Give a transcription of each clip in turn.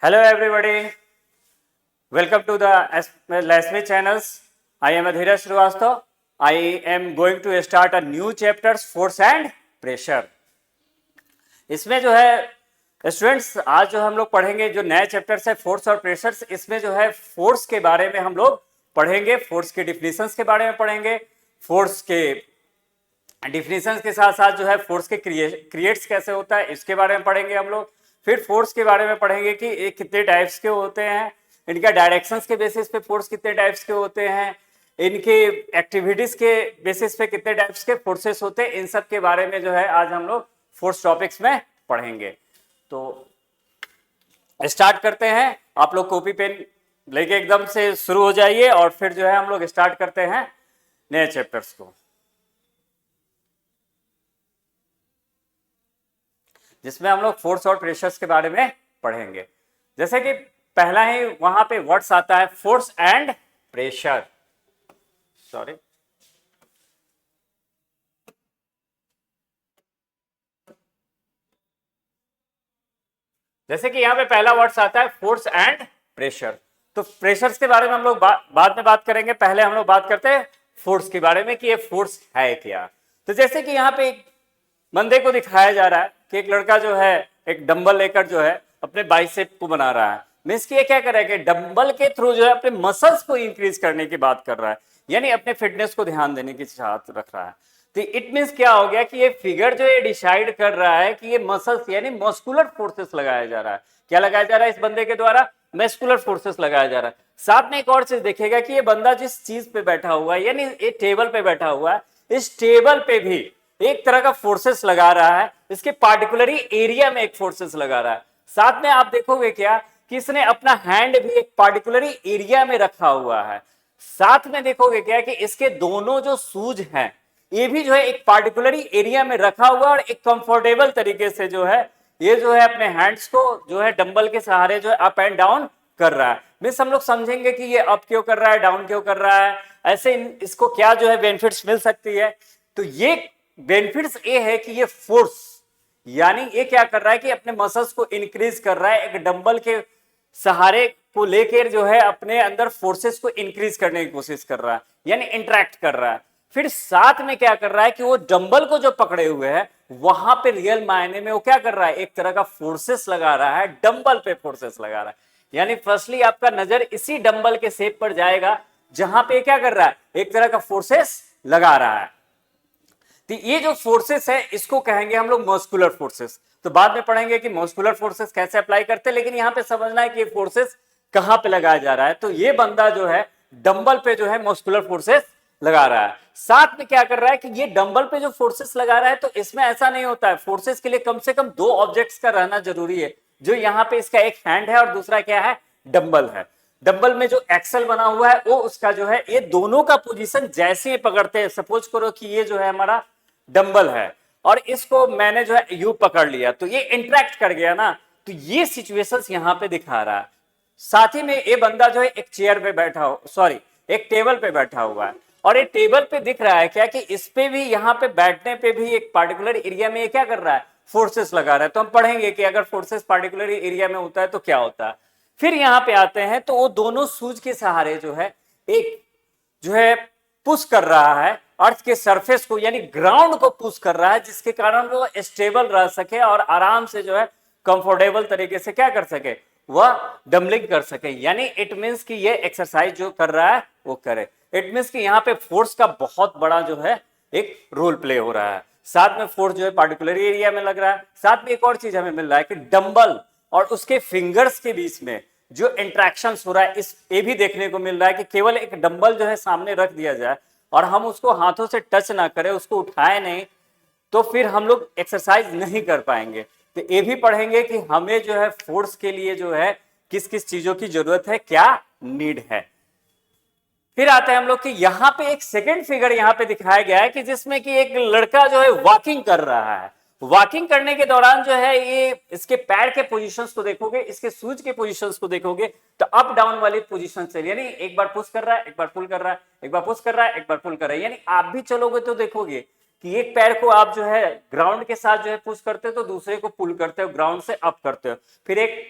Hello everybody, welcome to the Lasme channels. I am Adhira Srivastav. I am going to start a new chapters force and pressure. इसमें जो है students आज जो हम लोग पढ़ेंगे जो नया चैप्टर्स है फोर्स और प्रेशर्स, इसमें जो है फोर्स के बारे में हम लोग पढ़ेंगे, फोर्स के डिफिनेशंस के बारे में पढ़ेंगे, फोर्स के डिफिनेशंस के साथ साथ जो है फोर्स के क्रिएट्स कैसे होता है इसके बारे में पढ़ेंगे हम लोग। फिर फोर्स के बारे में पढ़ेंगे कि ये कितने टाइप्स के होते हैं, इनका डायरेक्शंस के बेसिस पे फोर्स कितने टाइप्स के होते हैं, इनके एक्टिविटीज के बेसिस पे कितने टाइप्स के फोर्सेस होते हैं, इन सब के बारे में जो है आज हम लोग फोर्स टॉपिक्स में पढ़ेंगे। तो स्टार्ट करते हैं, आप लोग कॉपी पेन लेके एकदम से शुरू हो जाइए और फिर जो है हम लोग स्टार्ट करते हैं नए चैप्टर्स को, जिसमें हम लोग फोर्स और प्रेशर्स के बारे में पढ़ेंगे। जैसे कि पहला ही वहां पे वर्ड्स आता है फोर्स एंड प्रेशर। सॉरी, जैसे कि यहां पे पहला वर्ड्स आता है फोर्स एंड प्रेशर। तो प्रेशर्स के बारे में हम लोग बाद में बात करेंगे, पहले हम लोग बात करते हैं फोर्स के बारे में कि ये फोर्स है क्या। तो जैसे कि यहाँ पे एक बंदे को दिखाया जा रहा है कि एक लड़का जो है एक डंबल लेकर जो है अपने बाइसेप को बना रहा है। मींस कि ये क्या कर रहा है कि डंबल के थ्रू जो है अपने मसल्स को इंक्रीज करने की बात कर रहा है, यानी अपने फिटनेस को ध्यान देने की चाहत रख रहा है। तो इट मींस क्या हो गया कि ये फिगर जो है डिसाइड कर रहा है कि ये मसल्स यानी मस्कुलर फोर्सेस लगाया जा रहा है। क्या लगाया जा रहा है इस बंदे के द्वारा? मस्कुलर फोर्सेस लगाया जा रहा है। साथ में एक और चीज देखेगा कि ये बंदा जिस चीज पे बैठा हुआ है, यानी ये टेबल पे बैठा हुआ है, इस टेबल पे भी एक तरह का फोर्सेस लगा रहा है, इसके पार्टिकुलर एरिया में एक फोर्सेस लगा रहा है। साथ में आप देखोगे क्या कि इसने अपना हैंड भी एक पार्टिकुलर एरिया में रखा हुआ है। साथ में देखोगे क्या कि इसके दोनों जो शूज हैं ये भी जो है एक पार्टिकुलर एरिया में रखा हुआ है और एक कंफर्टेबल तरीके से जो है ये जो है अपने हैंड्स को जो है डंबल के सहारे जो है अप एंड डाउन कर रहा है। मींस हम लोग समझेंगे कि ये अप क्यों कर रहा है, डाउन क्यों कर रहा है, ऐसे इसको क्या जो है बेनिफिट्स मिल सकती है। तो ये बेनिफिट्स ये है कि ये फोर्स यानी ये क्या कर रहा है कि अपने मसल्स को इंक्रीज कर रहा है, एक डंबल के सहारे को लेकर जो है अपने अंदर फोर्सेस को इंक्रीज करने की कोशिश कर रहा है, यानी इंटरेक्ट कर रहा है। फिर साथ में क्या कर रहा है कि वो डंबल को जो पकड़े हुए है वहां पे रियल मायने में वो क्या कर रहा है, एक तरह का फोर्सेस लगा रहा है, डंबल पे फोर्सेस लगा रहा है। यानी फर्स्टली आपका नजर इसी डंबल के शेप पर जाएगा जहां पे क्या कर रहा है, एक तरह का फोर्सेस लगा रहा है। तो ये जो फोर्सेस है इसको कहेंगे हम लोग मस्कुलर फोर्सेस। तो बाद में पढ़ेंगे कि मस्कुलर फोर्सेस कैसे अप्लाई करते हैं, लेकिन यहां पे समझना है कि ये फोर्सेस कहां पे लगाया जा रहा है। तो ये बंदा जो है डंबल पे जो है मस्कुलर फोर्सेस लगा रहा है। साथ में क्या कर रहा है कि ये डंबल पे जो फोर्सेस लगा रहा है तो इसमें ऐसा नहीं होता है, फोर्सेस के लिए कम से कम दो ऑब्जेक्ट्स का रहना जरूरी है। जो यहाँ पे इसका एक हैंड है और दूसरा क्या है, डंबल है। डंबल में जो एक्सल बना हुआ है वो उसका जो है ये दोनों का पोजीशन जैसे ही पकड़ते हैं, सपोज करो कि ये जो है हमारा डंबल है और इसको मैंने जो है यू पकड़ लिया तो ये इंटरेक्ट कर गया ना, तो ये सिचुएशंस यहां पे दिखा रहा है। साथ ही में ये बंदा जो है एक चेयर पे बैठा हो, सॉरी एक टेबल पे बैठा हुआ है और ये टेबल पे दिख रहा है क्या कि इस पे भी यहाँ पे बैठने पे भी एक पार्टिकुलर एरिया में ये क्या कर रहा है, फोर्सेस लगा रहा है। तो हम पढ़ेंगे कि अगर फोर्सेस पार्टिकुलर एरिया में होता है तो क्या होता है। फिर यहाँ पे आते हैं तो वो दोनों सूज के सहारे जो है एक जो है पुश कर रहा है अर्थ के सरफेस को, यानी ग्राउंड को पुश कर रहा है, जिसके कारण वो स्टेबल रह सके और आराम से जो है कंफर्टेबल तरीके से क्या कर सके, वह डंबलिंग कर सके। यानी इट मींस कि ये एक्सरसाइज जो कर रहा है वो करे। इट मींस कि यहाँ पे फोर्स का बहुत बड़ा जो है एक रोल प्ले हो रहा है। साथ में फोर्स जो है पार्टिकुलर एरिया में लग रहा है। साथ में एक और चीज हमें मिल रहा है कि डंबल और उसके फिंगर्स के बीच में जो इंट्रैक्शन हो रहा है इस ये भी देखने को मिल रहा है कि केवल एक डंबल जो है सामने रख दिया जाए और हम उसको हाथों से टच ना करें, उसको उठाए नहीं, तो फिर हम लोग एक्सरसाइज नहीं कर पाएंगे। तो ये भी पढ़ेंगे कि हमें जो है फोर्स के लिए जो है किस किस चीजों की जरूरत है, क्या नीड है। फिर आते हैं हम लोग कि यहाँ पे एक सेकंड फिगर यहाँ पे दिखाया गया है कि जिसमें कि एक लड़का जो है वॉकिंग कर रहा है। वॉकिंग करने के दौरान जो है ये इसके पैर के पोजीशंस को देखोगे, इसके शूज के पोजीशंस को देखोगे तो अप डाउन वाली पोजीशन से, यानी एक बार पुश कर रहा है, एक बार पुल कर रहा है, एक बार पुश कर रहा है, एक बार पुल कर रहा है। यानी आप भी चलोगे तो देखोगे कि एक पैर को आप जो है ग्राउंड के साथ जो है पुश करते हो तो दूसरे को पुल करते हो, ग्राउंड से अप करते हो, फिर एक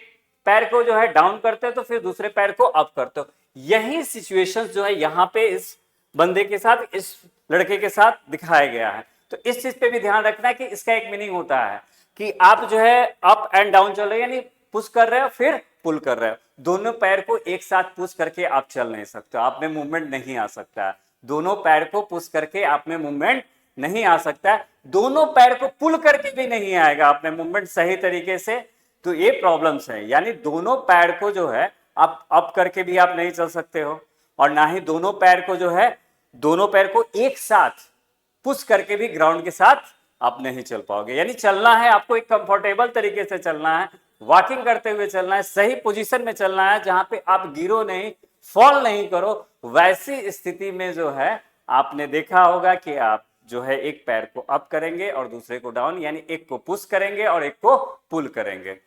पैर को जो है डाउन करते हो तो फिर दूसरे पैर को अप करते हो। यही सिचुएशन जो है यहाँ पे इस बंदे के साथ, इस लड़के के साथ दिखाया गया है। तो इस चीज पे भी ध्यान रखना है कि इसका एक मीनिंग होता है कि आप जो है अप एंड डाउन चल रहे हो, यानी पुश कर रहे हो फिर पुल कर रहे हो। दोनों पैर को एक साथ पुश करके आप चल नहीं सकते, आप में मूवमेंट नहीं आ सकता। दोनों पैर को पुश करके आप में मूवमेंट नहीं आ सकता, दोनों पैर को पुल करके भी नहीं आएगा आप में मूवमेंट सही तरीके से। तो ये प्रॉब्लम्स है, यानी दोनों पैर को जो है आप अप करके भी आप नहीं चल सकते हो, और ना ही दोनों पैर को जो है, दोनों पैर को एक साथ पुश करके भी ग्राउंड के साथ आप नहीं चल पाओगे। यानी चलना है आपको एक कंफर्टेबल तरीके से चलना है, वॉकिंग करते हुए चलना है, सही पोजीशन में चलना है जहां पे आप गिरो नहीं, फॉल नहीं करो। वैसी स्थिति में जो है आपने देखा होगा कि आप जो है एक पैर को अप करेंगे और दूसरे को डाउन, यानी एक को पुश करेंगे और एक को पुल करेंगे।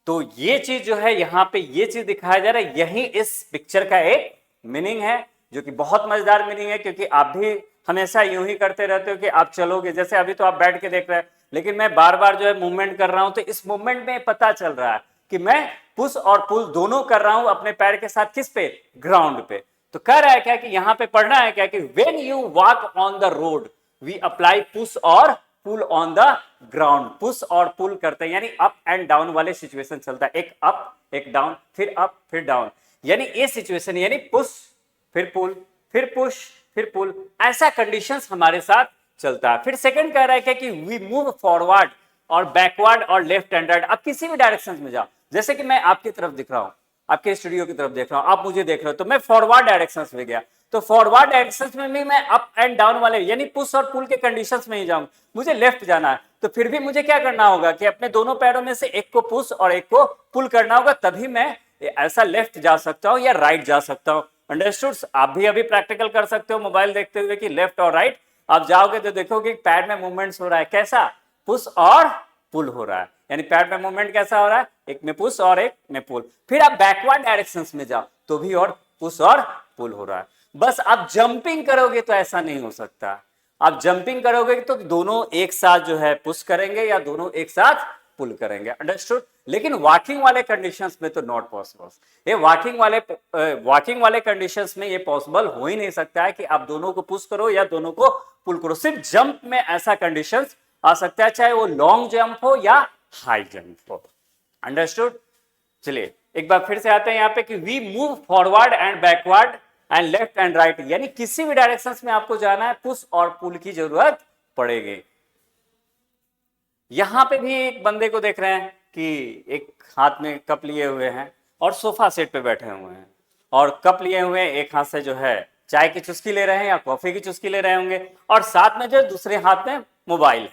तो ये चीज जो है यहाँ पे ये चीज दिखाया जा रहा है, यही इस पिक्चर का एक मीनिंग है, जो कि बहुत मजेदार मीनिंग है। क्योंकि आप भी हमेशा यूं ही करते रहते हो कि आप चलोगे, जैसे अभी तो आप बैठ के देख रहे हैं, लेकिन मैं बार बार जो है मूवमेंट कर रहा हूं, तो इस मूवमेंट में पता चल रहा है कि मैं पुश और पुल दोनों कर रहा हूं अपने पैर के साथ, किस पे, ग्राउंड पे। तो कह रहा है क्या कि यहाँ पे पढ़ना है क्या कि when you walk on the road we apply push और pull on the ground. Push और पुल करते हैं, यानी अप एंड डाउन वाले सिचुएशन चलता है, एक अप एक डाउन, फिर अप फिर डाउन, यानी ये सिचुएशन, यानी पुश फिर पुल फिर पुश फिर पुल, ऐसा कंडीशंस हमारे साथ चलता है। फिर सेकंड कह रहा है क्या कि वी मूव फॉरवर्ड और बैकवर्ड और लेफ्ट एंड राइट। आप किसी भी डायरेक्शन में जाओ, जैसे कि मैं आपकी तरफ दिख रहा हूं, आपके स्टूडियो की तरफ देख रहा हूं, आप मुझे देख रहे हो, तो मैं फॉरवर्ड डायरेक्शन में गया, तो फॉरवर्ड डायरेक्शन में भी मैं अप एंड डाउन वाले यानी पुश और पुल के कंडीशंस में ही जाऊंगा। मुझे लेफ्ट जाना है तो फिर भी मुझे क्या करना होगा कि अपने दोनों पैरों में से एक को पुश और एक को पुल करना होगा, तभी मैं ऐसा लेफ्ट जा सकता हूं या राइट जा सकता हूं। अंडरस्टूड? आप भी अभी प्रैक्टिकल कर सकते हो मोबाइल देखते हुए कि लेफ्ट और राइट आप जाओगे तो देखोगे पैर में मूवमेंट्स हो रहा है, कैसा, पुश और पुल हो रहा है, यानी पैर में मूवमेंट कैसा हो रहा है, एक में पुश और एक में पुल। फिर आप बैकवर्ड डायरेक्शंस में जाओ तो भी और पुश और पुल हो रहा है। बस आप जंपिंग करोगे तो ऐसा नहीं हो सकता, आप जंपिंग करोगे तो दोनों एक साथ जो है पुश करेंगे या दोनों एक साथ पुल करेंगे। अंडरस्टूड? लेकिन वॉकिंग वाले कंडीशंस में तो नॉट पॉसिबल, ये वॉकिंग वाले कंडीशंस में ये पॉसिबल हो ही नहीं सकता है कि आप दोनों को पुश करो या दोनों को पुल करो। सिर्फ जंप में ऐसा कंडीशंस आ सकता है, चाहे वो लॉन्ग जंप हो या हाई जंप हो। अंडरस्टूड? चलिए एक बार फिर से आते हैं यहाँ पे कि we move forward and backward and left and right, यानी किसी भी डायरेक्शन में आपको जाना है, पुश और पुल की जरूरत पड़ेगी। यहां पे भी एक बंदे को देख रहे हैं कि एक हाथ में कप लिए हुए हैं और सोफा सेट पे बैठे हुए हैं, और कप लिए हुए हैं, एक हाथ से जो है चाय की चुस्की ले रहे हैं या कॉफी की चुस्की ले रहे होंगे, और साथ में जो दूसरे हाथ में मोबाइल है,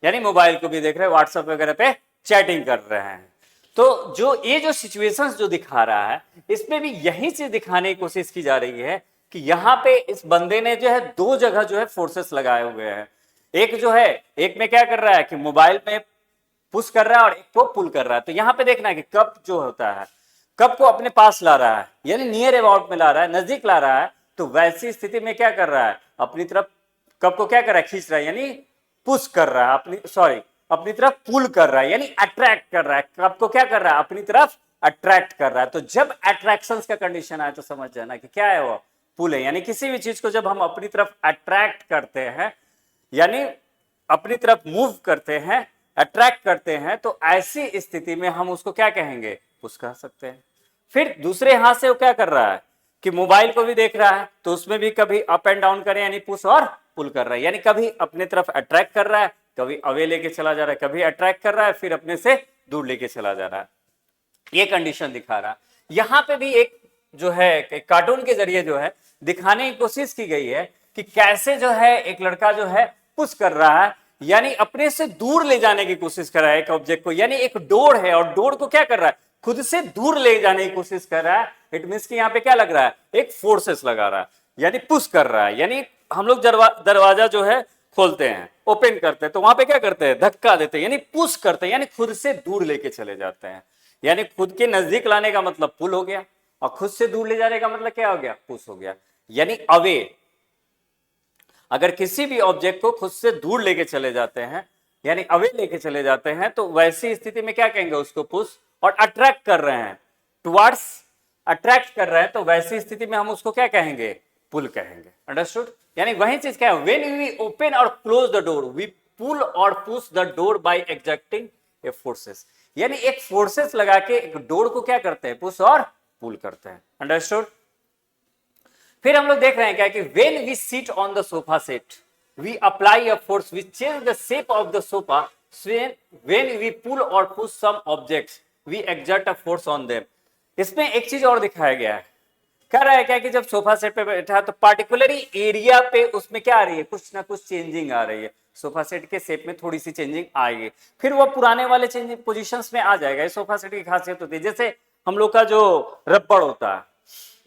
यानी मोबाइल को भी देख रहे हैं, व्हाट्सएप वगैरह पे चैटिंग कर रहे हैं। तो जो ये जो सिचुएशंस जो दिखा रहा है, इसमें भी यही चीज दिखाने की कोशिश की जा रही है कि यहाँ पे इस बंदे ने जो है दो जगह जो है फोर्सेस लगाए हुए हैं। एक जो है, एक में क्या कर रहा है कि मोबाइल में पुश कर रहा है और एक को पुल कर रहा है। तो यहाँ पे देखना है कि कप जो होता है, कप को अपने पास ला रहा है, यानी नियर अबाउट में ला रहा है, नजदीक ला रहा है। तो वैसी स्थिति में क्या कर रहा है, अपनी तरफ कप को क्या कर रहा है, खींच रहा है, यानी पुश कर रहा है, अपनी तरफ पुल कर रहा है, यानी अट्रैक्ट कर रहा है। कप को क्या कर रहा है, अपनी तरफ अट्रैक्ट कर रहा है। तो जब अट्रैक्शन का कंडीशन आए तो समझ जाना कि क्या है, वो पुल है। यानी किसी भी चीज को जब हम अपनी तरफ अट्रैक्ट करते हैं, यानी अपनी तरफ मूव करते हैं, अट्रैक्ट करते हैं, तो ऐसी स्थिति में हम उसको क्या कहेंगे, पुश कह सकते हैं। फिर दूसरे हाथ से वो क्या कर रहा है कि मोबाइल को भी देख रहा है, तो उसमें भी कभी अप एंड डाउन करें, यानी पुश और पुल कर रहा है, यानी कभी अपने तरफ अट्रैक्ट कर रहा है, कभी अवे लेके चला जा रहा है, कभी अट्रैक्ट कर रहा है, फिर अपने से दूर लेके चला जा रहा है। ये कंडीशन दिखा रहा है। यहां पे भी एक जो है कार्टून के जरिए जो है दिखाने की कोशिश की गई है कि कैसे जो है एक लड़का जो है पुश कर रहा है, यानी अपने से दूर ले जाने की कोशिश कर रहा है एक ऑब्जेक्ट को, यानी एक डोर है और डोर को क्या कर रहा है, खुद से दूर ले जाने की कोशिश कर रहा है। इट मींस कि यहाँ पे क्या लग रहा है, एक फोर्सेस लगा रहा है, यानी पुश कर रहा है। यानी हम लोग दरवाजा जो है खोलते हैं, ओपन करते हैं, तो वहां पे क्या करते हैं, धक्का देते हैं, यानी पुश करते हैं, यानी खुद से दूर लेके चले जाते हैं। यानी खुद के नजदीक लाने का मतलब पुल हो गया, और खुद से दूर ले जाने का मतलब क्या हो गया, पुश हो गया, यानी अवे। अगर किसी भी ऑब्जेक्ट को खुद से दूर लेके चले जाते हैं, यानी अवे लेके चले जाते हैं, तो वैसी स्थिति में क्या कहेंगे, उसको पुश और अट्रैक्ट कर रहे हैं, टुवर्ड्स अट्रैक्ट कर रहे हैं, तो वैसी स्थिति में हम उसको क्या कहेंगे, पुल कहेंगे। अंडरस्टूड? यानी वही चीज क्या है, व्हेन वी ओपन और close the door we pull और push the door by exerting a forces. यानी एक फोर्सेस लगा के एक डोर को क्या करते हैं, पुश और पुल करते हैं। अंडरस्टूड? फिर हम लोग देख रहे हैं क्या कि when we sit on the sofa set we apply a force we change the shape of the sofa, when we pull और push some objects we exert a force on them. इसमें एक चीज और दिखाया गया है, कह रहा है क्या कि जब सोफा सेट पे बैठा है तो पार्टिकुलरली एरिया पे उसमें क्या आ रही है, कुछ ना कुछ चेंजिंग आ रही है, सोफा सेट के शेप में थोड़ी सी चेंजिंग आएगी, फिर वो पुराने वाले चेंजिंग पोजीशंस में आ जाएगा। ये सोफा सेट की खासियत होती है। जैसे हम लोग का जो रबड़ होता है,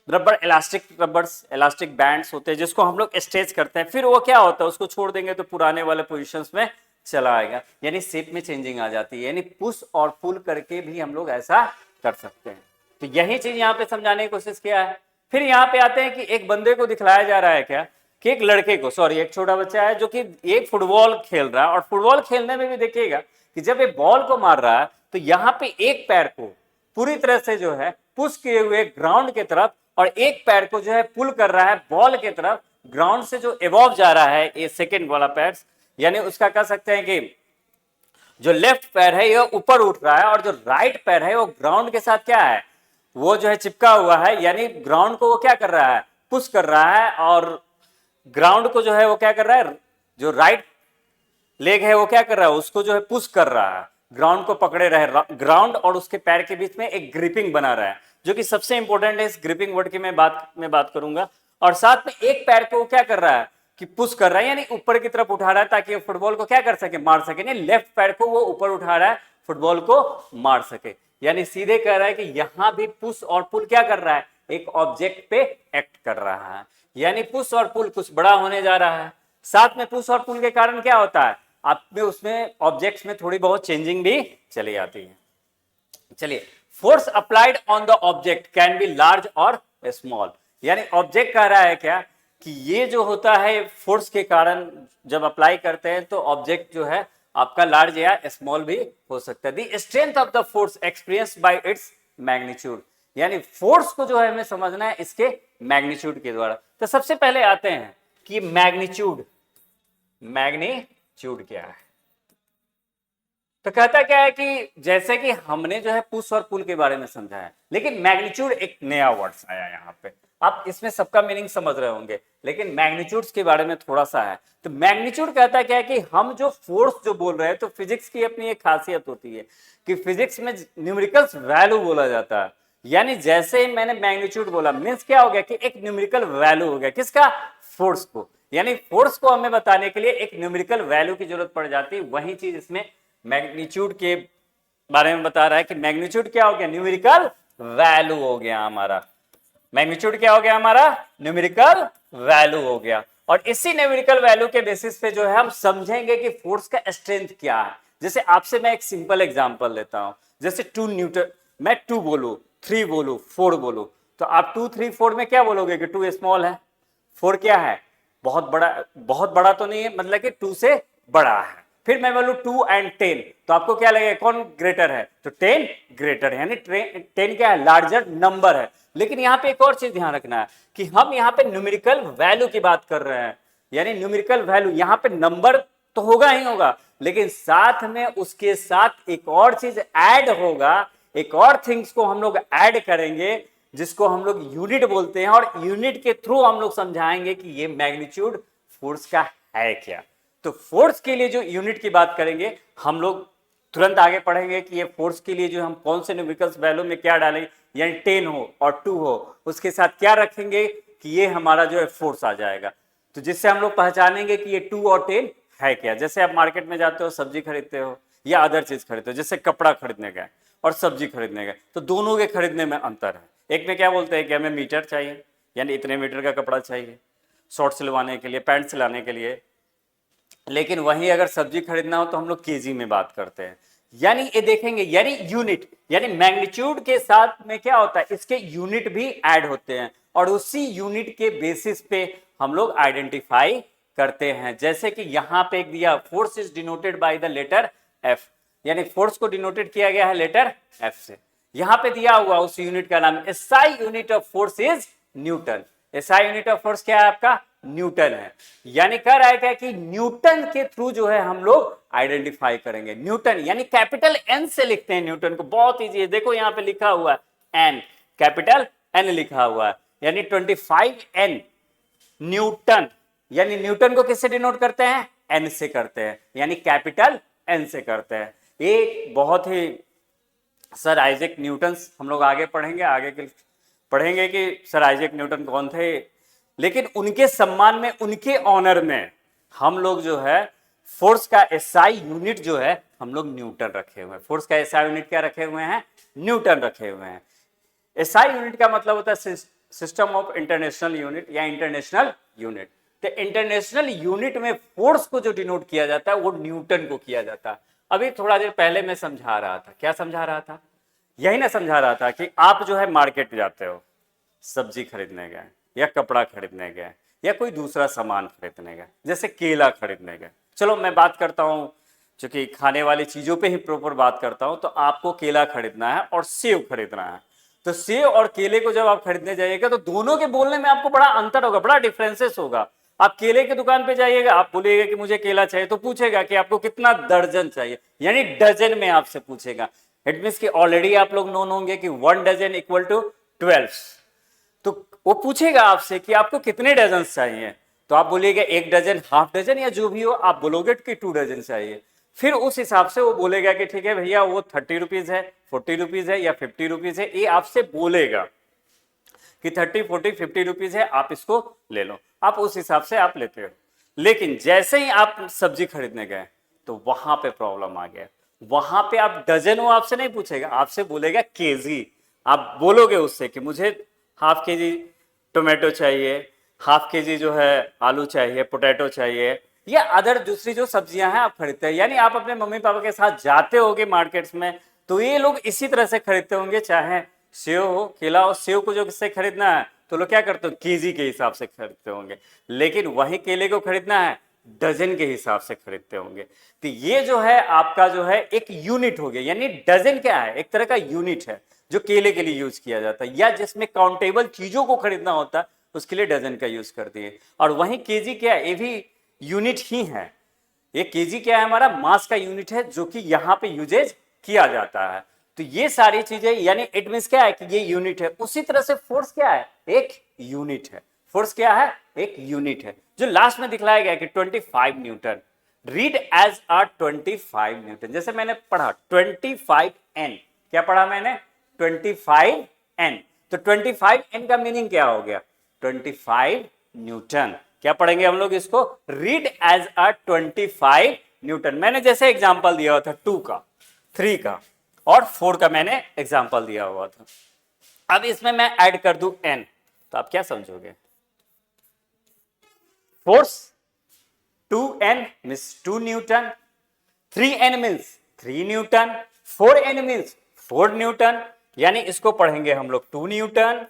रबड़ इलास्टिक बैंड्स होते हैं जिसको हम लोग स्ट्रेच करते हैं, फिर वो क्या होता है, उसको छोड़ देंगे तो पुराने वाले पोजीशंस में चला आएगा, यानी शेप में चेंजिंग आ जाती है। यानी पुश और पुल करके भी हम लोग ऐसा कर सकते हैं। तो यही चीज यहाँ पे समझाने की कोशिश किया है। फिर यहाँ पे आते हैं कि एक बंदे को दिखलाया जा रहा है क्या कि एक लड़के को, सॉरी एक छोटा बच्चा है जो कि एक फुटबॉल खेल रहा है, और फुटबॉल खेलने में भी देखिएगा कि जब ये बॉल को मार रहा है तो यहाँ पे एक पैर को पूरी तरह से जो है पुश किए हुए ग्राउंड की तरफ और एक पैर को जो है पुल कर रहा है बॉल की तरफ, ग्राउंड से जो एवॉव जा रहा है ये सेकेंड वाला पैर, यानी उसका कह सकते हैं कि जो लेफ्ट पैर है ये ऊपर उठ रहा है और जो राइट पैर है वो ग्राउंड के साथ क्या है, वो जो है चिपका हुआ है, यानी ग्राउंड को वो क्या कर रहा है, पुश कर रहा है, और ग्राउंड को जो है वो क्या कर रहा है, जो राइट लेग है वो क्या कर रहा है, उसको जो है पुश कर रहा है, ग्राउंड को पकड़े रहे, ग्राउंड और उसके पैर के बीच में एक ग्रिपिंग बना रहा है, जो कि सबसे इंपॉर्टेंट है। इस ग्रिपिंग वर्ड की मैं बात करूंगा। और साथ में एक पैर को वो क्या कर रहा है कि पुश कर रहा है, यानी ऊपर की तरफ उठा रहा है ताकि फुटबॉल को क्या कर सके, मार सके। नहीं, लेफ्ट पैर को वो ऊपर उठा रहा है फुटबॉल को मार सके, यानी सीधे कह रहा है कि यहां भी पुश और पुल क्या कर रहा है, एक ऑब्जेक्ट पे एक्ट कर रहा है, यानी पुश और पुल कुछ बड़ा होने जा रहा है। साथ में पुश और पुल के कारण क्या होता है, आप में उसमें ऑब्जेक्ट्स में थोड़ी बहुत चेंजिंग भी चली आती है। चलिए, force applied on the object can be large और स्मॉल, यानी ऑब्जेक्ट कह रहा है क्या कि ये जो होता है फोर्स के कारण जब अप्लाई करते हैं तो ऑब्जेक्ट जो है आपका लार्ज या स्मॉल भी हो सकता है। The strength of the force experienced bye its magnitude, यानी फोर्स को जो है हमें समझना है इसके मैग्नीट्यूड के द्वारा। तो सबसे पहले आते हैं कि मैग्नीट्यूड क्या है। तो कहता क्या है कि जैसे कि हमने जो है पुश और पुल के बारे में समझा है, लेकिन मैग्नीट्यूड एक नया वर्ड्स आया यहाँ पे। आप इसमें सबका मीनिंग समझ रहे होंगे, लेकिन मैग्नीट्यूड्स के बारे में थोड़ा सा है। तो मैग्नीट्यूड कहता क्या है कि हम जो फोर्स जो बोल रहे हैं, तो फिजिक्स की अपनी एक खासियत होती है कि फिजिक्स में न्यूमेरिकल्स वैल्यू बोला जाता है, यानी जैसे ही मैंने मैग्नीट्यूड बोला मीन्स क्या हो गया कि एक न्यूमेरिकल वैल्यू हो गया, किसका, फोर्स को। यानी फोर्स को हमें बताने के लिए एक न्यूमेरिकल वैल्यू की जरूरत पड़ जाती है। वही चीज इसमें मैग्नीट्यूड के बारे में बता रहा है कि मैग्नीट्यूड क्या हो गया, न्यूमेरिकल वैल्यू हो गया हमारा। मैग्नीट्यूड क्या हो गया हमारा, न्यूमेरिकल वैल्यू हो गया। और इसी न्यूमेरिकल वैल्यू के बेसिस पे जो है हम समझेंगे कि फोर्स का स्ट्रेंथ क्या है। जैसे आपसे मैं एक सिंपल एग्जांपल लेता हूं, जैसे 2 न्यूटन, मैं 2 बोलूं, 3 बोलूं, 4 बोलूं, तो आप 2, 3, 4 में क्या बोलोगे कि 2 स्मॉल है, 4 क्या है, बहुत बड़ा तो नहीं है, मतलब कि 2 से बड़ा है। फिर मैं बोलूं 2 and 10, तो आपको क्या लगेगा, कौन ग्रेटर है, तो 10 ग्रेटर है, यानी 10 क्या है, लार्जर नंबर है। लेकिन यहाँ पे एक और चीज ध्यान रखना है कि हम यहाँ पे न्यूमेरिकल वैल्यू की बात कर रहे हैं, यानी न्यूमेरिकल वैल्यू यहाँ पे नंबर तो होगा ही होगा, लेकिन साथ में उसके साथ एक और चीज ऐड होगा, एक और थिंग्स को हम लोग ऐड करेंगे जिसको हम लोग यूनिट बोलते हैं, और यूनिट के थ्रू हम लोग समझाएंगे कि ये मैग्नीट्यूड फोर्स का है क्या। तो फोर्स के लिए जो यूनिट की बात करेंगे हम लोग तुरंत आगे पढ़ेंगे कि ये फोर्स के लिए जो हम कौन से न्यूमेरिकल वैल्यू में क्या डालेंगे, यानी 10 हो और 2 हो, उसके साथ क्या रखेंगे कि ये हमारा जो है फोर्स आ जाएगा। तो जिससे हम लोग पहचानेंगे कि ये 2 और 10 है क्या। जैसे आप मार्केट में जाते हो, सब्जी खरीदते हो या अदर चीज खरीदते हो, जैसे कपड़ा खरीदने गए और सब्जी खरीदने गए, तो दोनों के खरीदने में अंतर है। एक में क्या बोलते हैं कि हमें मीटर चाहिए, यानी इतने मीटर का कपड़ा चाहिए शॉर्ट सिलवाने के लिए, पैंट सिलाने के लिए, लेकिन वहीं अगर सब्जी खरीदना हो तो हम लोग केजी में बात करते हैं। यानी ये देखेंगे, यानी यूनिट, यानी मैग्नीट्यूड के साथ में क्या होता है, इसके यूनिट भी ऐड होते हैं और उसी यूनिट के बेसिस पे हम लोग आइडेंटिफाई करते हैं। जैसे कि यहां पे दिया force is denoted by the letter F, यानी फोर्स को डिनोटेड किया गया है लेटर एफ से। यहां पे दिया हुआ उस यूनिट का नाम SI unit of force is Newton. SI unit of force क्या है आपका? न्यूटन है। यानी कह रहा है क्या कि न्यूटन के थ्रू जो है हम लोग आइडेंटिफाई करेंगे। न्यूटन यानी कैपिटल एन से लिखते हैं न्यूटन को, बहुत इजी है। देखो यहां पे लिखा हुआ है एन, कैपिटल एन लिखा हुआ है, यानी 25 एन न्यूटन। यानी न्यूटन को किससे डिनोट करते हैं? एन से करते हैं, यानी कैपिटल एन से करते हैं। एक बहुत ही सर आइजैक न्यूटन हम लोग आगे पढ़ेंगे, पढ़ेंगे कि सर आइजैक न्यूटन कौन थे, लेकिन उनके सम्मान में, उनके ऑनर में हम लोग जो है फोर्स का एसआई यूनिट जो है हम लोग न्यूटन रखे हुए हैं। फोर्स का एसआई यूनिट क्या रखे हुए हैं? न्यूटन रखे हुए हैं। एसआई यूनिट का मतलब होता है सिस्टम ऑफ इंटरनेशनल यूनिट या इंटरनेशनल यूनिट। तो इंटरनेशनल यूनिट में फोर्स को जो डिनोट किया जाता है वो न्यूटन को किया जाता है। अभी थोड़ा देर पहले मैं समझा रहा था, क्या समझा रहा था? यही ना समझा रहा था कि आप जो है मार्केट जाते हो, सब्जी खरीदने गए या कपड़ा खरीदने गए या कोई दूसरा सामान खरीदने गए, जैसे केला खरीदने गए। चलो मैं बात करता हूं, चूंकि खाने वाली चीजों पे ही प्रॉपर बात करता हूं, तो आपको केला खरीदना है और सेब खरीदना है। तो सेब और केले को जब आप खरीदने जाइएगा तो दोनों के बोलने में आपको बड़ा अंतर होगा, बड़ा डिफरेंसेस होगा। आप केले की दुकान पे जाइएगा, आप बोलिएगा कि मुझे केला चाहिए, तो पूछेगा कि आपको कितना दर्जन चाहिए, यानी डजन में आपसे पूछेगा। इट मीन्स कि ऑलरेडी आप लोग नोन होंगे कि 1 डजन इक्वल टू 12। तो वो पूछेगा आपसे कि आपको कितने डजन चाहिए, तो आप बोलिएगा 1 डजन, हाफ डजन या जो भी हो, आप बोलोगे कि 2 डजन चाहिए। फिर उस हिसाब से वो बोलेगा कि ठीक है भैया वो 30 रुपीज है, 40 रुपीज है या 50 रुपीज है, ये आपसे बोलेगा कि 30, 40, 50 रुपीज है, आप इसको ले लो। आप उस हिसाब से आप लेते हो। लेकिन जैसे ही आप सब्जी खरीदने गए तो वहां पे प्रॉब्लम आ गया। वहां पे आप डजन वो आपसे नहीं पूछेगा, आपसे बोलेगा केजी। आप बोलोगे उससे कि मुझे हाफ केजी टोमेटो चाहिए, हाफ केजी जो है आलू चाहिए, पोटैटो चाहिए, या अदर दूसरी जो सब्जियां हैं आप खरीदते हैं। यानी आप अपने मम्मी पापा के साथ जाते होगे मार्केट्स में, तो ये लोग इसी तरह से खरीदते होंगे, चाहे सेव हो, केला हो। सेव को जो किससे खरीदना है तो लोग क्या करते हो? केजी के हिसाब से खरीदते होंगे। लेकिन वही केले को खरीदना है डजन के हिसाब से खरीदते होंगे। तो ये जो है आपका जो है एक यूनिट हो गया। यानी डजन क्या है? एक तरह का यूनिट है जो केले के लिए यूज किया जाता है, या जिसमें काउंटेबल चीजों को खरीदना होता है उसके लिए डजन का यूज कर दिए। और वहीं केजी क्या है? ये भी यूनिट ही है। ये केजी क्या है? हमारा मास का यूनिट है जो कि यहां पे यूजेज किया जाता है। तो ये सारी चीजें, यानी इट मींस क्या है कि ये यूनिट है। उसी तरह से फोर्स क्या है? एक यूनिट है। फोर्स क्या है? एक यूनिट है, जो लास्ट में दिखलाया गया कि 25 newton. Read as a 25 newton. जैसे मैंने पढ़ा 25 एन, क्या पढ़ा मैंने? 25 एन। तो 25 एन का मीनिंग क्या हो गया? 25 न्यूटन। क्या पढ़ेंगे हम लोग इसको? Read as a 25 newton. मैंने जैसे एग्जांपल दिया हुआ था 2 का, 3 का और 4 का मैंने एग्जांपल दिया हुआ था। अब इसमें मैं ऐड कर दूं एन, तो आप क्या समझोगे? Force 2n means 2 Newton, 3n means 3 Newton, 4n means 4 Newton. यानी इसको पढ़ेंगे हम लोग 2 न्यूटन,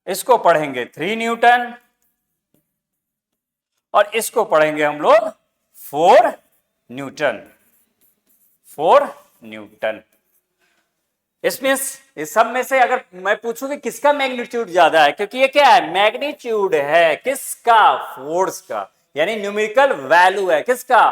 इसको पढ़ेंगे 3 न्यूटन और इसको पढ़ेंगे हम लोग 4 न्यूटन। 4 न्यूटन। इसमें इस सब में से अगर मैं पूछूं कि किसका मैग्नीट्यूड ज्यादा है, क्योंकि ये क्या है? मैग्नीट्यूड है किसका? फोर्स का। यानी न्यूमेरिकल वैल्यू है किसका?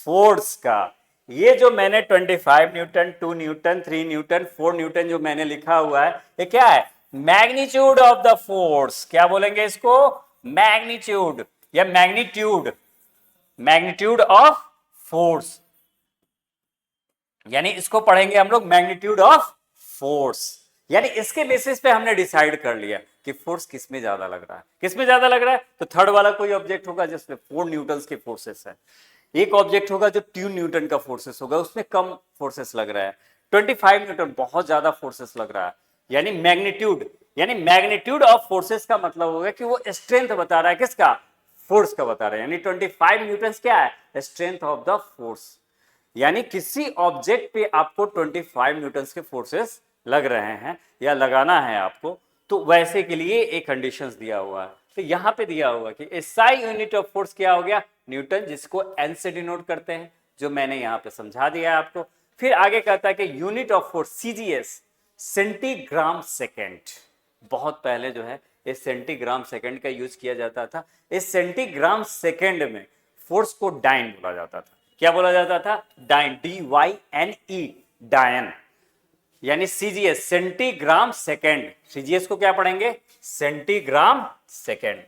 फोर्स का। ये जो मैंने 25 न्यूटन, 2 न्यूटन, 3 न्यूटन, 4 न्यूटन जो मैंने लिखा हुआ है, ये क्या है? Magnitude of the force. क्या बोलेंगे इसको? मैग्नीट्यूड या मैग्नीट्यूड, मैग्नीट्यूड ऑफ फोर्स। यानी इसको पढ़ेंगे हम लोग मैग्नीट्यूड ऑफ फोर्स। यानी इसके बेसिस पे हमने डिसाइड कर लिया कि फोर्स किसमें ज्यादा लग रहा है। किसमें ज्यादा लग रहा है? तो थर्ड वाला कोई ऑब्जेक्ट होगा जिसमें 4 न्यूटन के फोर्सेस है। एक ऑब्जेक्ट होगा जो 2 न्यूटन का फोर्सेस होगा, उसमें कम फोर्सेस लग रहा है। 25 न्यूटन बहुत ज्यादा फोर्सेस लग रहा है। यानी मैग्नीट्यूड, यानी मैग्नीट्यूड ऑफ फोर्सेस का मतलब होगा कि वो स्ट्रेंथ बता रहा है किसका? फोर्स का बता रहा है। यानी 25 न्यूटन क्या है? Strength of the force. यानी किसी ऑब्जेक्ट पे आपको 25 न्यूटन के फोर्सेस लग रहे हैं या लगाना है आपको, तो वैसे के लिए एक कंडीशंस दिया हुआ है। तो यहां पे दिया हुआ कि एसआई यूनिट ऑफ फोर्स क्या हो गया? न्यूटन, जिसको एन से डिनोट करते हैं। जो मैंने यहाँ पे समझा दिया है आपको। फिर आगे कहता है कि unit of force CGS centigram second. बहुत पहले जो है इस सेंटीग्राम सेकेंड का यूज किया जाता था। इस सेंटीग्राम सेकेंड में फोर्स को डाइन बोला जाता था। क्या बोला जाता था? डाइन, DYNE, डायन। यानी सीजीएस सेंटीग्राम सेकेंड। सीजीएस को क्या पढ़ेंगे? Centigram second.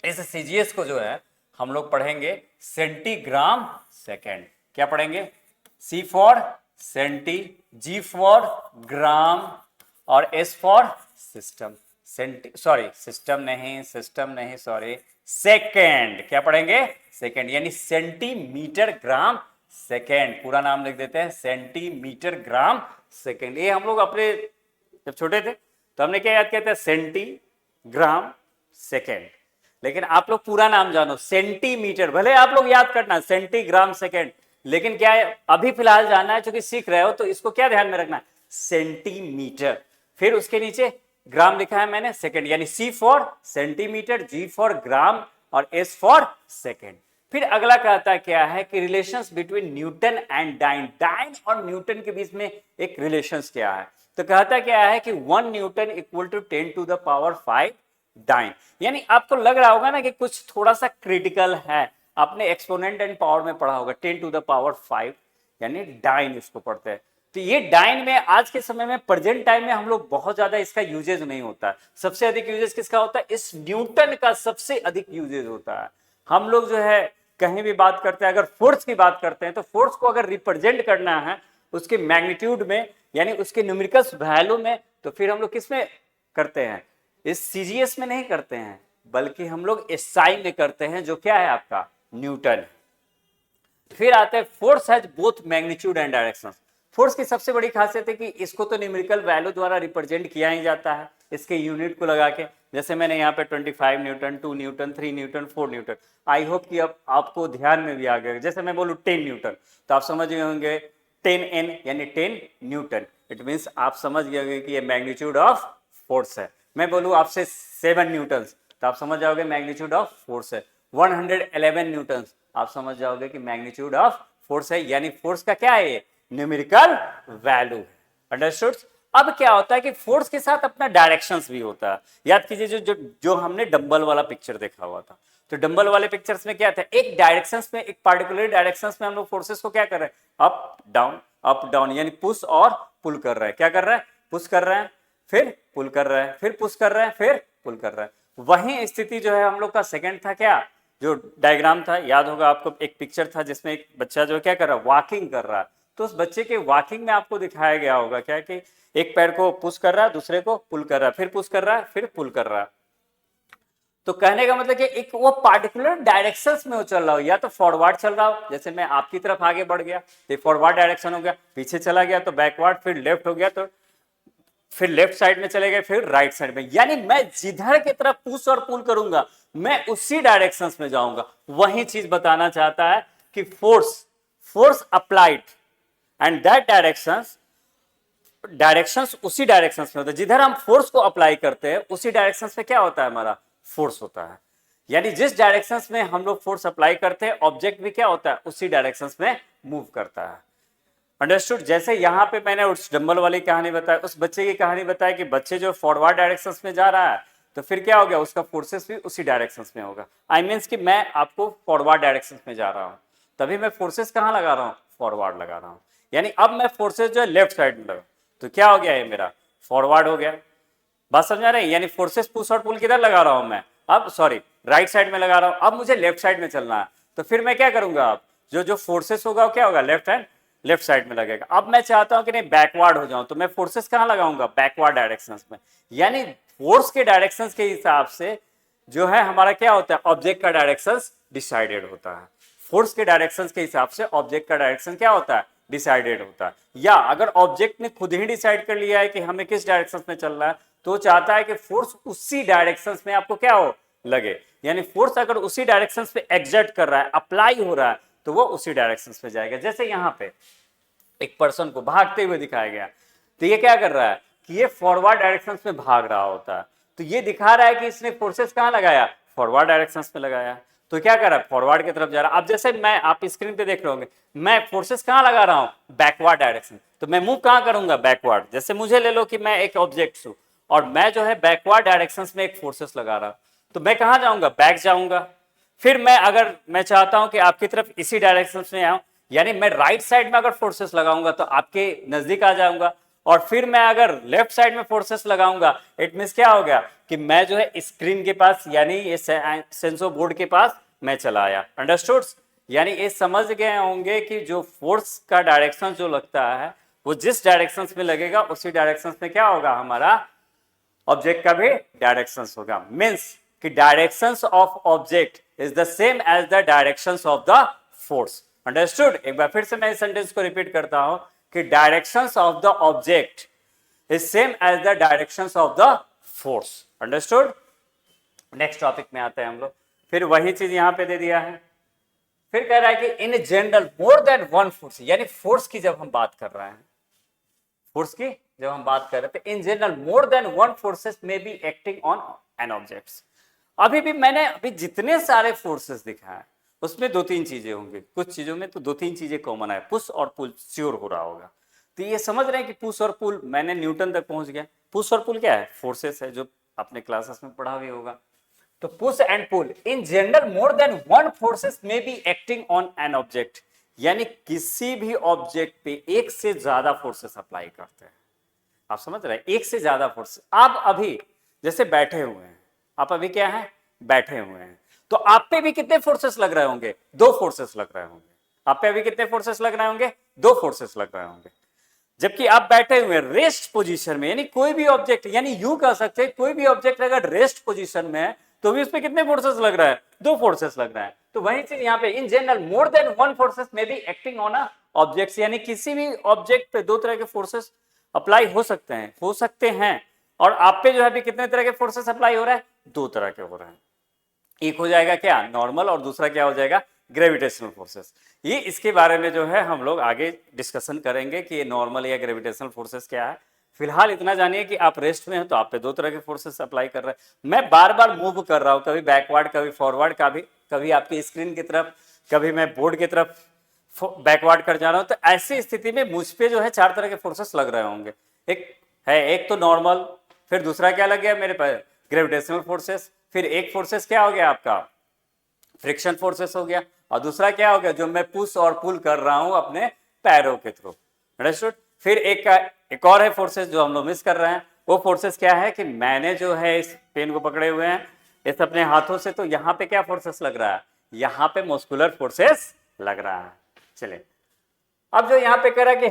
इस सीजीएस को जो है हम लोग पढ़ेंगे सेंटीग्राम सेकेंड। क्या पढ़ेंगे? सी फॉर सेंटी, जी फॉर ग्राम और एस फॉर सिस्टम। सिस्टम नहीं सॉरी, सेकेंड। क्या पढ़ेंगे? सेकेंड, यानी सेंटीमीटर ग्राम सेकेंड। पूरा नाम लिख देते हैं, सेंटीमीटर ग्राम सेकेंड। ये हम लोग अपने जब छोटे थे तो हमने क्या याद किया था? Centigram second. लेकिन आप लोग पूरा नाम जानो, सेंटीमीटर। भले आप लोग याद करना सेंटीग्राम सेकेंड, लेकिन क्या है अभी फिलहाल जानना है, क्योंकि सीख रहे हो तो इसको क्या ध्यान में रखना? सेंटीमीटर। फिर उसके नीचे ग्राम लिखा है मैंने, सेकेंड, यानी सी फॉर सेंटीमीटर, जी फॉर ग्राम और एस फॉर सेकेंड। फिर अगला कहता क्या है कि relations between newton and dyne. Dyne और न्यूटन के बीच में एक रिलेशंस क्या है? तो कहता क्या है कि 1 newton equal to 10 to the power 5 dyne. यानी आपको लग रहा होगा ना कि कुछ थोड़ा सा क्रिटिकल है, आपने एक्सपोनेंट एंड पावर में पढ़ा होगा 10 टू द पावर 5, यानी डाइन इसको पढ़ते हैं। तो ये डाइन में आज के समय में प्रेजेंट टाइम में हम लोग बहुत ज्यादा इसका यूजेज नहीं होता है। सबसे अधिक यूजेज किसका होता है? इस न्यूटन का सबसे अधिक यूजेज होता है। हम लोग जो है कहीं भी बात करते हैं, अगर फोर्स की बात करते हैं तो फोर्स को अगर रिप्रेजेंट करना है उसके मैग्नीट्यूड में, यानी उसके न्यूमेरिकल वैल्यू में, तो फिर हम लोग किस में करते हैं? इस सीजीएस में नहीं करते हैं, बल्कि हम लोग एसआई में करते हैं, जो क्या है आपका? न्यूटन। फिर आते हैं force has both magnitude and direction. Force की सबसे बड़ी खासियत है कि इसको तो न्यूमेरिकल वैल्यू द्वारा रिप्रेजेंट किया ही जाता है, इसके यूनिट को लगा के। जैसे मैंने यहाँ पे 25 Newton, 2 Newton, 3 Newton, 4 Newton. I hope कि अब आपको ध्यान में भी आ गया। जैसे मैं बोलूँ 10 न्यूटन तो आप समझ गए होंगे 10N यानी 10 न्यूटन। इट मीन्स आप समझ गए होंगे कि ये मैग्नीट्यूड ऑफ फोर्स है। मैं बोलूँ आपसे 7 न्यूटन तो आप समझ जाओगे मैग्नीट्यूड ऑफ फोर्स है। 111 न्यूटन आप समझ जाओगे कि मैग्नीट्यूड ऑफ फोर्स है, यानी फोर्स का क्या है? ये न्यूमेरिकल वैल्यू है। अंडरस्टूड? अब क्या होता है कि फोर्स के साथ अपना डायरेक्शंस भी होता है। याद कीजिए जो हमने डंबल वाला पिक्चर देखा हुआ था, तो डंबल वाले पिक्चर्स में क्या था? एक डायरेक्शंस में, एक पार्टिकुलर डायरेक्शंस में हम लोग फोर्सेस को क्या कर रहे हैं? अप डाउन, यानी पुश और पुल कर रहे हैं। क्या कर रहा है? पुश कर रहे हैं, फिर पुल कर रहा है, फिर पुश कर रहा है, फिर पुल कर रहा है। वही स्थिति जो है हम लोग का सेकंड था। क्या जो डायग्राम था, याद होगा आपको, एक पिक्चर था जिसमें एक बच्चा जो क्या कर रहा है? वॉकिंग कर रहा है। तो उस बच्चे के वॉकिंग में आपको दिखाया गया होगा क्या कि एक पैर को पुश कर रहा है, दूसरे को पुल कर रहा है, फिर पुश कर रहा है, फिर पुल कर रहा है। तो कहने का मतलब कि एक वो पार्टिकुलर डायरेक्शंस में वो चल रहा हो, या तो फॉरवर्ड चल रहा हो, जैसे मैं आपकी तरफ आगे बढ़ गया तो फॉरवर्ड डायरेक्शन हो गया, पीछे चला गया तो बैकवर्ड, फिर लेफ्ट हो गया तो फिर लेफ्ट साइड में चले गए, फिर राइट साइड में। यानी मैं जिधर की तरफ पुश और पुल करूंगा मैं उसी डायरेक्शंस में जाऊंगा। वही चीज बताना चाहता है कि force applied and that directions उसी डायरेक्शंस में होता है। जिधर हम फोर्स को अप्लाई करते हैं उसी डायरेक्शंस में क्या होता है? हमारा फोर्स होता है। यानी जिस डायरेक्शंस में हम लोग फोर्स अप्लाई करते हैं, ऑब्जेक्ट भी क्या होता है? उसी डायरेक्शंस में मूव करता है। अंडरस्टूड? जैसे यहाँ पे मैंने उस डंबल वाली कहानी बताई, उस बच्चे की कहानी बताई कि बच्चे जो फॉरवर्ड डायरेक्शंस में जा रहा है तो फिर क्या हो गया? उसका फोर्सेस भी उसी डायरेक्शंस में होगा। आई मीन्स कि मैं आपको फॉरवर्ड डायरेक्शंस में जा रहा हूँ, तभी मैं फोर्सेस कहाँ लगा रहा हूँ? फॉरवर्ड लगा रहा हूँ। यानी अब मैं फोर्सेस जो है लेफ्ट साइड में लगा, तो क्या हो गया? ये मेरा फॉरवर्ड हो गया। बात समझा रहे हैं? यानी फोर्सेस पुश और पुल किधर लगा रहा हूं मैं? अब सॉरी, राइट साइड में लगा रहा हूं। अब मुझे लेफ्ट साइड में चलना है, तो फिर मैं क्या करूंगा? अब जो फोर्सेस होगा वो क्या होगा? लेफ्ट साइड में लगेगा। अब मैं चाहता हूं कि नहीं बैकवर्ड हो जाऊं, तो मैं फोर्सेस कहां लगाऊंगा? बैकवर्ड डायरेक्शंस में। यानी फोर्स के डायरेक्शंस के हिसाब से जो है हमारा क्या होता है? ऑब्जेक्ट का डायरेक्शन डिसाइडेड होता है। फोर्स के डायरेक्शंस के हिसाब से ऑब्जेक्ट का डायरेक्शन क्या होता है? डिसाइडेड होता है। या अगर ऑब्जेक्ट ने खुद ही डिसाइड कर लिया है कि हमें किस डायरेक्शन में चलना है, तो चाहता है कि फोर्स उसी डायरेक्शंस में आपको क्या हो? लगे। यानी फोर्स अगर उसी डायरेक्शंस पे एग्जर्ट कर रहा है, अप्लाई हो रहा है, तो वो उसी डायरेक्शंस पे जाएगा। जैसे यहाँ पे एक पर्सन को भागते हुए दिखाया गया, तो ये क्या कर रहा है कि ये फॉरवर्ड डायरेक्शंस में भाग रहा होता है। तो ये दिखा रहा है कि इसने फोर्सेस कहाँ लगाया? फॉरवर्ड डायरेक्शंस में लगाया। तो क्या कर रहा है, फॉरवर्ड की तरफ जा रहा है। अब जैसे मैं, आप स्क्रीन पे देख रहे होंगे, मैं फोर्सेस कहाँ लगा रहा हूँ, बैकवर्ड डायरेक्शन, तो मैं मूव कहाँ करूंगा, बैकवर्ड। जैसे मुझे ले लो कि मैं एक ऑब्जेक्ट हूँ और मैं जो है बैकवर्ड डायरेक्शन में एक फोर्सेस लगा रहा हूँ, तो मैं कहाँ जाऊंगा, बैक जाऊंगा। फिर मैं अगर मैं चाहता हूं कि आपकी तरफ इसी डायरेक्शन में आऊं, यानी मैं राइट साइड में अगर फोर्सेस लगाऊंगा तो आपके नजदीक आ जाऊंगा, और फिर मैं अगर लेफ्ट साइड में फोर्सेस लगाऊंगा, इट मींस क्या हो गया कि मैं जो है स्क्रीन के पास, यानी ये सेंसर बोर्ड के पास मैं चला आया। अंडरस्टूड? यानी ये समझ गए होंगे कि जो फोर्स का डायरेक्शन जो लगता है वो जिस डायरेक्शन में लगेगा उसी डायरेक्शन में क्या होगा, हमारा ऑब्जेक्ट का भी डायरेक्शन होगा। मीन्स कि directions of object is the same as the directions of the force. Understood? एक बार फिर से मैं इस सेंटेंस को रिपीट करता हूं कि directions of the object is same as the directions of the force. Understood? Next topic में आते हैं हम लोग। फिर वही चीज यहां पे दे दिया है। फिर कह रहा है कि इन general more than one force, यानी फोर्स की जब हम बात कर रहे हैं, फोर्स की जब हम बात कर रहे थे, in general more than one forces में be acting on an objects. अभी भी मैंने अभी जितने सारे फोर्सेस दिखाए उसमें दो तीन चीजें होंगी, कुछ चीजों में तो दो तीन चीजें कॉमन है, पुश और पुल श्योर हो रहा होगा। तो ये समझ रहे हैं कि पुश और पुल, मैंने न्यूटन तक पहुंच गया। पुश और पुल क्या है, फोर्सेस है, जो आपने क्लासेस में पढ़ा भी होगा। तो push and pull in general more than one forces में be acting on an object, यानी किसी भी ऑब्जेक्ट पे एक से ज्यादा फोर्सेस अप्लाई करते हैं। आप समझ रहे हैं, एक से ज्यादा फोर्स। आप अभी जैसे बैठे हुए हैं, आप अभी क्या है, बैठे हुए हैं, तो आप पे भी कितने फोर्सेस लग रहे होंगे, दो फोर्सेस लग रहे होंगे। आप पे अभी कितने फोर्सेस लग रहे होंगे, दो फोर्सेस लग रहे होंगे। जबकि आप बैठे हुए रेस्ट पोजीशन में, यानी कोई भी ऑब्जेक्ट, यानी यूं कह सकते हैं कोई भी ऑब्जेक्ट अगर रेस्ट पोजीशन में है तो भी उसमें कितने फोर्सेस लग रहा है, दो फोर्सेस लग रहा है। तो वही चीज यहाँ पे, इन general more than one forces में बी एक्टिंग ऑन ऑब्जेक्ट्स, यानी किसी भी ऑब्जेक्ट पे दो तरह के फोर्सेस अप्लाई हो सकते हैं। और आप पे जो है भी कितने तरह के फोर्सेस अप्लाई हो रहा है, दो तरह के हो रहे हैं। एक हो जाएगा क्या, नॉर्मल, और दूसरा क्या हो जाएगा, ग्रेविटेशनल फोर्सेस। ये इसके बारे में जो है हम लोग आगे डिस्कशन करेंगे कि ये नॉर्मल या ग्रेविटेशनल फोर्सेस क्या है। फिलहाल इतना जानिए कि आप रेस्ट में हैं तो आप पे दो तरह के फोर्सेस अप्लाई कर रहे हैं। मैं बार बार मूव कर रहा हूं, कभी बैकवर्ड, कभी फॉरवर्ड, कभी आपकी स्क्रीन की तरफ, कभी मैं बोर्ड की तरफ बैकवर्ड कर जा रहा हूं। तो ऐसी स्थिति में मुझ पे जो है चार तरह के फोर्सेस लग रहे होंगे। एक तो नॉर्मल, फिर दूसरा क्या लग गया मेरे पास, ग्रेविटेशनल फोर्सेस, फिर एक फोर्सेस क्या हो गया आपका, फ्रिक्शन फोर्सेस हो गया, और दूसरा क्या हो गया, जो मैं पुश और पुल कर रहा हूं अपने पैरों के थ्रू। अंडरस्टूड? फिर एक और है फोर्सेस जो हम लोग मिस कर रहे हैं। वो फोर्सेस क्या है कि मैंने जो है इस पेन को पकड़े हुए हैं इस अपने हाथों से, तो यहाँ पे क्या फोर्सेस लग रहा है, यहाँ पे मस्कुलर फोर्सेस लग रहा है। चलिए अब जो यहाँ पे कह रहा है कि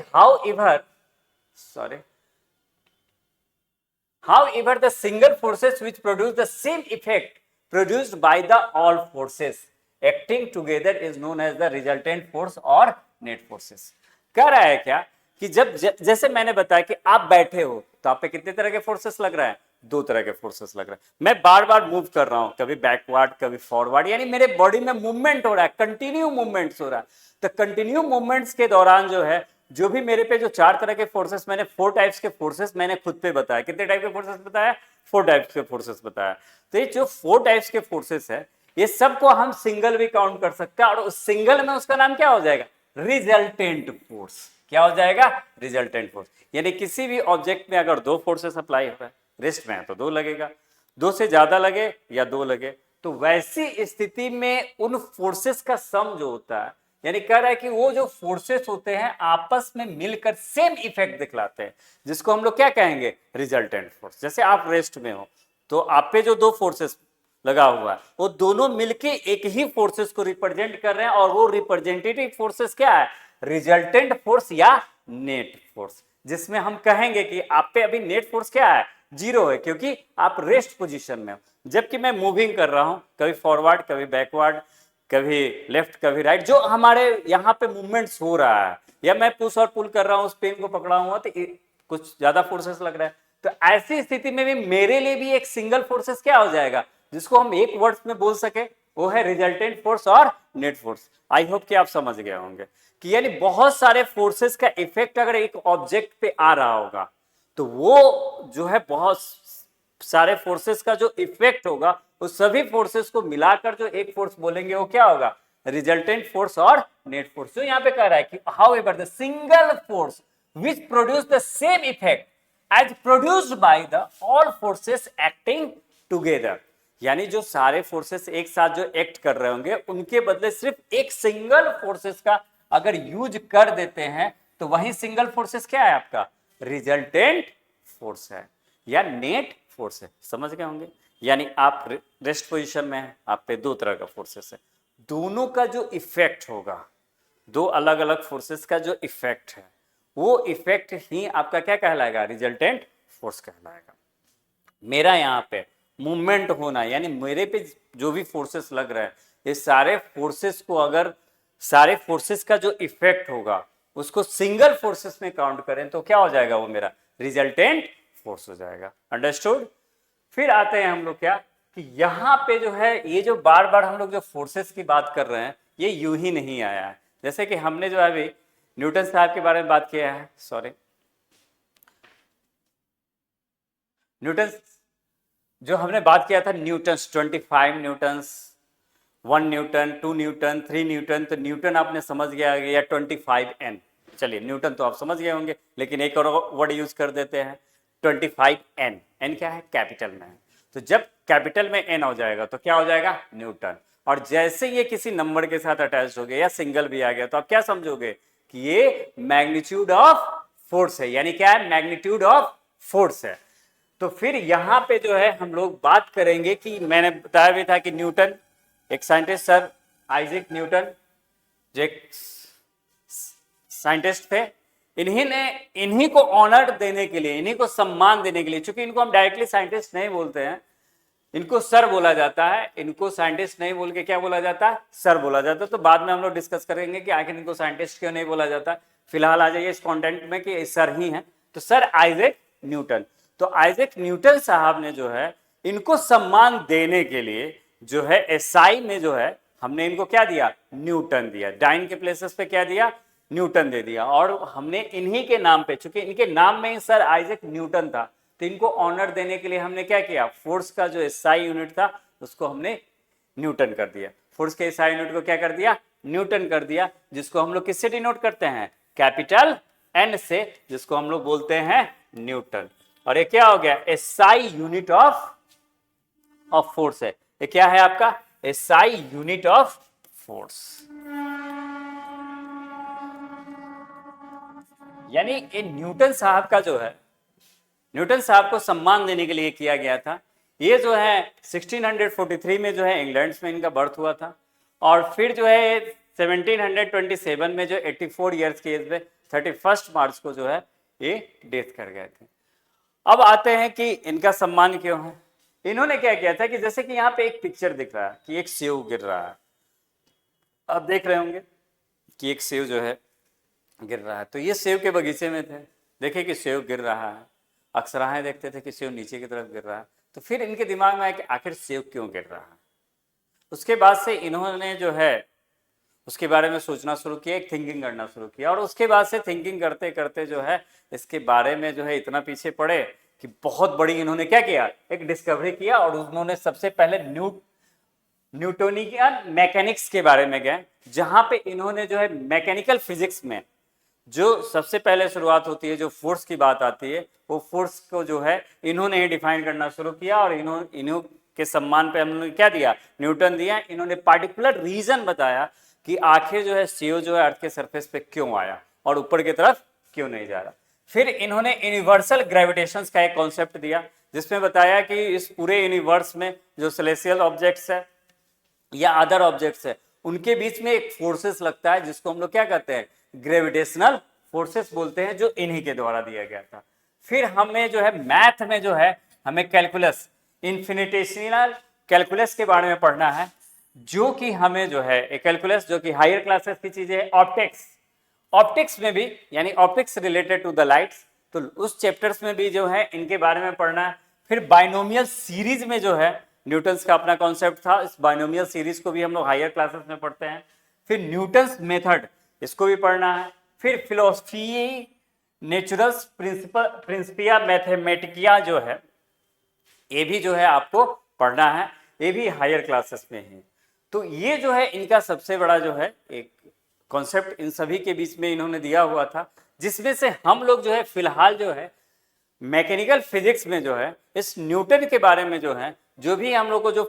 however the single forces which produce the same effect produced by the all forces acting together is known as the resultant force or net forces। कह रहा है क्या कि जैसे मैंने बताया कि आप बैठे हो तो आप पे कितने तरह के फोर्सेस लग रहा है, दो तरह के फोर्सेस लग रहा है। मैं बार बार मूव कर रहा हूं, कभी बैकवर्ड कभी फॉरवर्ड, यानी मेरे बॉडी में मूवमेंट हो रहा है, कंटिन्यू मूवमेंट्स हो रहा है। तो कंटिन्यू मूवमेंट्स के दौरान जो है, जो भी मेरे पे जो चार तरह के फोर्सेस, मैंने फोर टाइप्स के फोर्सेस मैंने खुद पे बताया। कितने टाइप के फोर्सेस बताया, फोर टाइप्स के फोर्सेस बताया। तो ये जो फोर टाइप्स के फोर्सेस है, ये सबको हम सिंगल भी काउंट कर सकते हैं, और उस सिंगल में उसका नाम क्या हो जाएगा, रिजल्टेंट फोर्स। क्या हो जाएगा, रिजल्टेंट फोर्स। यानी किसी भी ऑब्जेक्ट में अगर दो फोर्सेस अप्लाई हो रहा है, रेस्ट में है तो दो लगेगा, दो से ज्यादा लगे या दो लगे, तो वैसी स्थिति में उन फोर्सेस का सम जो होता है, यानी कह रहा है कि वो जो फोर्सेस होते हैं आपस में मिलकर सेम इफेक्ट दिखलाते हैं, जिसको हम लोग क्या कहेंगे, रिजल्टेंट फोर्स। जैसे आप रेस्ट में हो तो आप पे जो दो फोर्सेस लगा हुआ है वो दोनों मिलके एक ही फोर्सेस को रिप्रेजेंट कर रहे हैं, और वो रिप्रेजेंटेटिव फोर्सेस क्या है, रिजल्टेंट फोर्स या नेट फोर्स, जिसमें हम कहेंगे कि आप पे अभी नेट फोर्स क्या है, जीरो है, क्योंकि आप रेस्ट पोजीशन में हो। जबकि मैं मूविंग कर रहा हूं, कभी फॉरवर्ड कभी बैकवर्ड, कभी लेफ्ट कभी राइट, जो हमारे यहाँ पे मूवमेंट्स हो रहा है, या मैं पुश और पुल कर रहा हूं, उस पेन को पकड़ा हुआ तो कुछ ज्यादा फोर्सेस लग रहा है। तो ऐसी स्थिति में भी मेरे लिए भी एक सिंगल फोर्सेस क्या हो जाएगा, जिसको हम एक वर्ड्स में बोल सके, वो है रिजल्टेंट फोर्स और नेट फोर्स। आई होप कि आप समझ गए होंगे कि यानी बहुत सारे फोर्सेस का इफेक्ट अगर एक ऑब्जेक्ट पे आ रहा होगा तो वो जो है बहुत सारे फोर्सेस का जो इफेक्ट होगा उस सभी फोर्सेस को मिलाकर जो एक फोर्स बोलेंगे वो क्या होगा, रिजल्टेंट फोर्स और नेट फोर्स। जो यहाँ पे कह रहा है कि however the single force which produce the same effect as produced by the all forces acting together, यानी जो सारे फोर्सेस एक साथ जो एक्ट कर रहे होंगे उनके बदले सिर्फ एक सिंगल फोर्सेस का अगर यूज कर देते हैं तो वही सिंगल फोर्सेस क्या है आपका, रिजल्टेंट फोर्स है या नेट फोर्स है। समझ गए होंगे, यानी आप रेस्ट पोजीशन में है, आप पे दो तरह का फोर्सेस है, दोनों का जो इफेक्ट होगा, दो अलग अलग फोर्सेस का जो इफेक्ट है वो इफेक्ट ही आपका क्या कहलाएगा, रिजल्टेंट फोर्स कहलाएगा। मेरा यहाँ पे मूवमेंट होना, यानी मेरे पे जो भी फोर्सेस लग रहा है, ये सारे फोर्सेस को अगर सारे फोर्सेस का जो इफेक्ट होगा उसको सिंगल फोर्सेस में काउंट करें तो क्या हो जाएगा, वो मेरा रिजल्टेंट फोर्स हो जाएगा। अंडरस्टूड। फिर आते हैं हम लोग क्या कि यहाँ पे जो है ये जो बार बार हम लोग जो फोर्सेस की बात कर रहे हैं ये यूं ही नहीं आया है। जैसे कि हमने जो है अभी न्यूटन साहब के बारे में बात किया है, सॉरी न्यूटन जो हमने बात किया था, Newton's 25 Newton's, 1 Newton, 2 Newton, 3 Newton, तो न्यूटन आपने समझ गया या 25N। चलिए न्यूटन तो आप समझ गए होंगे, लेकिन एक और वर्ड यूज कर देते हैं 25N। N क्या है, कैपिटल में है, तो जब कैपिटल में N हो जाएगा तो क्या हो जाएगा, न्यूटन। और जैसे ये किसी नंबर के साथ अटैच हो गया या सिंगल भी आ गया तो आप क्या समझोगे कि ये मैग्नीट्यूड ऑफ फोर्स है, यानी क्या है, मैग्नीट्यूड ऑफ फोर्स है। तो फिर यहां पे जो है हम लोग बात करेंगे कि मैंने बताया भी था कि न्यूटन एक साइंटिस्ट, सर आइजैक न्यूटन जो एक साइंटिस्ट थे, इन्हीं को ऑनर देने के लिए, इन्हीं को सम्मान देने के लिए, चूंकि इनको हम डायरेक्टली साइंटिस्ट नहीं बोलते हैं, इनको सर बोला जाता है, इनको साइंटिस्ट नहीं बोल के क्या बोला जाता है, सर बोला जाता है। तो बाद में हम लोग डिस्कस करेंगे कि आखिर इनको साइंटिस्ट क्यों नहीं बोला जाता। फिलहाल आ जाइए इस कंटेंट में कि सर ही हैं, तो सर आइजैक न्यूटन। तो आइजैक न्यूटन साहब ने जो है इनको सम्मान देने के लिए जो है एसआई में जो है हमने इनको क्या दिया, न्यूटन दिया, डाइन के प्लेसेस पे क्या दिया, न्यूटन दे दिया। और हमने इन्हीं के नाम पे, चूंकि इनके नाम में ही सर आइजैक न्यूटन था, तो इनको ऑनर देने के लिए हमने क्या किया, फोर्स का जो एसआई यूनिट था उसको हमने न्यूटन कर दिया। फोर्स के एसआई यूनिट को क्या कर दिया, न्यूटन कर दिया, जिसको हम लोग किससे डिनोट करते हैं, कैपिटल एन से, जिसको हम लोग बोलते हैं न्यूटन। और ये क्या हो गया, एसआई यूनिट ऑफ फोर्स है। ये क्या है आपका, एसआई यूनिट ऑफ फोर्स। यानी ये न्यूटन साहब का जो है, न्यूटन साहब को सम्मान देने के लिए किया गया था। ये जो है 1643 में जो है इंग्लैंड में इनका बर्थ हुआ था, और फिर जो है 1727 में जो 84 ईयर्स की एज में 31 मार्च को जो है ये डेथ कर गए थे। अब आते हैं कि इनका सम्मान क्यों है। इन्होंने क्या किया था कि जैसे कि यहाँ पे एक पिक्चर दिख रहा है कि एक सेव गिर रहा है, आप देख रहे होंगे कि एक सेव जो है गिर रहा है। तो ये सेव के बगीचे में थे, देखे कि सेव गिर रहा है, अक्सराहें देखते थे कि सेव नीचे की तरफ गिर रहा है। तो फिर इनके दिमाग में आया कि आखिर सेव क्यों गिर रहा है। उसके बाद से इन्होंने जो है उसके बारे में सोचना शुरू किया, एक थिंकिंग करना शुरू किया, और उसके बाद से थिंकिंग करते करते जो है इसके बारे में जो है इतना पीछे पड़े कि बहुत बड़ी इन्होंने क्या किया, एक डिस्कवरी किया। और उन्होंने सबसे पहले न्यूटोनियन मैकेनिक्स के बारे में गए, जहां पे इन्होंने जो है मैकेनिकल फिजिक्स में जो सबसे पहले शुरुआत होती है, जो फोर्स की बात आती है, वो फोर्स को जो है इन्होंने ही डिफाइन करना शुरू किया। और इन्हों के सम्मान पे हमने क्या दिया, न्यूटन दिया। इन्होंने पार्टिकुलर रीजन बताया कि आखिर जो है सीओ जो है अर्थ के सरफेस पे क्यों आया और ऊपर की तरफ क्यों नहीं जा रहा। फिर इन्होंने यूनिवर्सल ग्रेविटेशन का एक कॉन्सेप्ट दिया, जिसमें बताया कि इस पूरे यूनिवर्स में जो सेलेस्टियल ऑब्जेक्ट्स है या अदर ऑब्जेक्ट्स है, उनके बीच में एक फोर्सेस लगता है, जिसको हम लोग क्या कहते हैं, ग्रेविटेशनल फोर्सेस बोलते हैं, जो इन्हीं के द्वारा दिया गया था। फिर हमें जो है मैथ में जो है हमें कैलकुलस, इन्फिनिटेशनल कैलकुलस के बारे में पढ़ना है, जो कि हमें जो है कैलकुलस जो कि हायर क्लासेस की चीजें है। ऑप्टिक्स में भी, यानी optics related to the lights, तो उस चैप्टर्स में भी जो है इनके बारे में पढ़ना है। फिर बाइनोमियल सीरीज में जो है न्यूटन्स का अपना कॉन्सेप्ट था, इस बाइनोमियल सीरीज को भी हम लोग हायर क्लासेस में पढ़ते हैं। फिर न्यूटन्स मेथड, इसको भी पढ़ना है। फिर फिलोसफी नेचुरल्स प्रिंसिपिया मैथमेटिकिया जो है, ये भी जो है आपको पढ़ना है, ये भी हायर क्लासेस में है। तो ये जो है इनका सबसे बड़ा जो है एक कॉन्सेप्ट इन सभी के बीच में इन्होंने दिया हुआ था, जिसमें से हम लोग जो है फिलहाल जो है मैकेनिकल फिजिक्स में जो है इस न्यूटन के बारे में जो है जो भी हम लोग को जो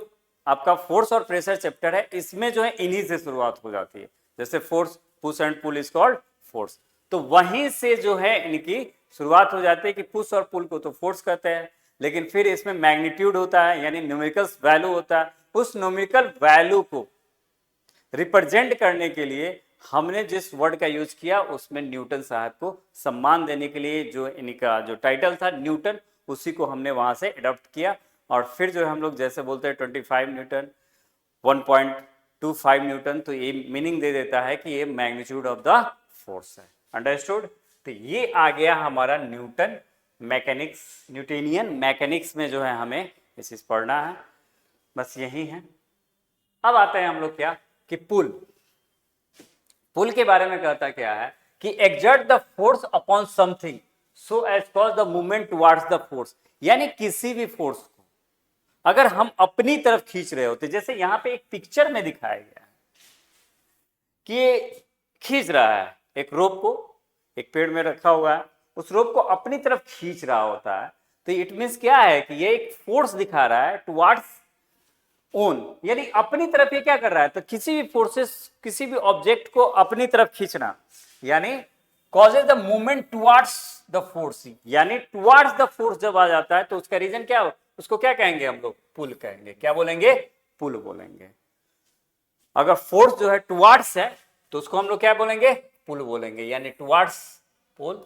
आपका फोर्स और प्रेशर चैप्टर है इसमें जो है इन्हीं से शुरुआत हो जाती है। जैसे force, push and pull is called force, तो वहीं से जो है इनकी शुरुआत हो जाती है कि पुश और पुल को तो फोर्स कहते हैं, लेकिन फिर इसमें मैग्नीट्यूड होता है यानी न्यूमेरिकल वैल्यू होता है। उस न्यूमेरिकल वैल्यू को रिप्रेजेंट करने के लिए हमने जिस वर्ड का यूज किया उसमें न्यूटन साहब को सम्मान देने के लिए जो इनका जो टाइटल था न्यूटन, उसी को हमने वहां से अडॉप्ट किया। और फिर जो हम लोग जैसे बोलते हैं 25 न्यूटन, 1.25 न्यूटन, तो ये मीनिंग दे देता है कि ये मैग्नीट्यूड ऑफ द फोर्स है। अंडरस्टूड? तो ये आ गया हमारा न्यूटन मैकेनिक्स, न्यूटोनियन मैकेनिक्स में जो है हमें ये चीज पढ़ना है, बस यही है। अब आते हैं हम लोग क्या कि पुल। पुल के बारे में कहता क्या है कि exert the force upon something so as cause the movement towards the force, यानी किसी भी फोर्स को अगर हम अपनी तरफ खींच रहे होते, जैसे यहां पे एक पिक्चर में दिखाया गया है कि ये खींच रहा है एक रोप को, एक पेड़ में रखा हुआ है, उस रोप को अपनी तरफ खींच रहा होता है, तो इट मीन्स क्या है कि ये एक फोर्स दिखा रहा है टुवर्ड्स ओन, यानी अपनी तरफ ये क्या कर रहा है, तो किसी भी फोर्सेस, किसी भी ऑब्जेक्ट को अपनी तरफ खींचना यानी causes the movement towards the force, यानी टुवर्ड्स द फोर्स जब आ जाता है तो उसका रीजन क्या हो, उसको क्या कहेंगे हम लोग, पुल कहेंगे। क्या बोलेंगे? पुल बोलेंगे। अगर फोर्स जो है टुवर्ड्स है तो उसको हम लोग क्या बोलेंगे? पुल बोलेंगे, यानी टुवर्ड्स पुल,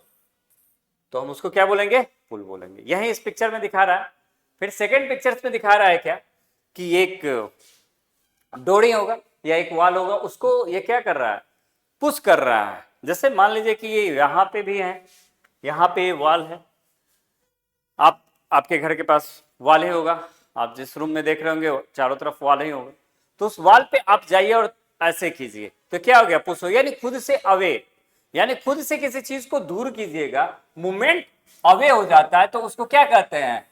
तो हम उसको क्या बोलेंगे? पुल बोलेंगे। यही इस पिक्चर में दिखा रहा है। फिर सेकेंड पिक्चर में दिखा रहा है क्या कि एक डोरी होगा या एक वाल होगा, उसको ये क्या कर रहा है, पुश कर रहा है। जैसे मान लीजिए कि ये यहां पे भी है, यहां पे वाल है, आपके घर के पास वाल ही होगा, आप जिस रूम में देख रहे होंगे चारों तरफ वाल ही होगा, तो उस वाल पे आप जाइए और ऐसे कीजिए तो क्या हो गया, पुश हो गया, यानी खुद से अवे, यानी खुद से किसी चीज को दूर कीजिएगा, मूवमेंट अवे हो जाता है, तो उसको क्या कहते हैं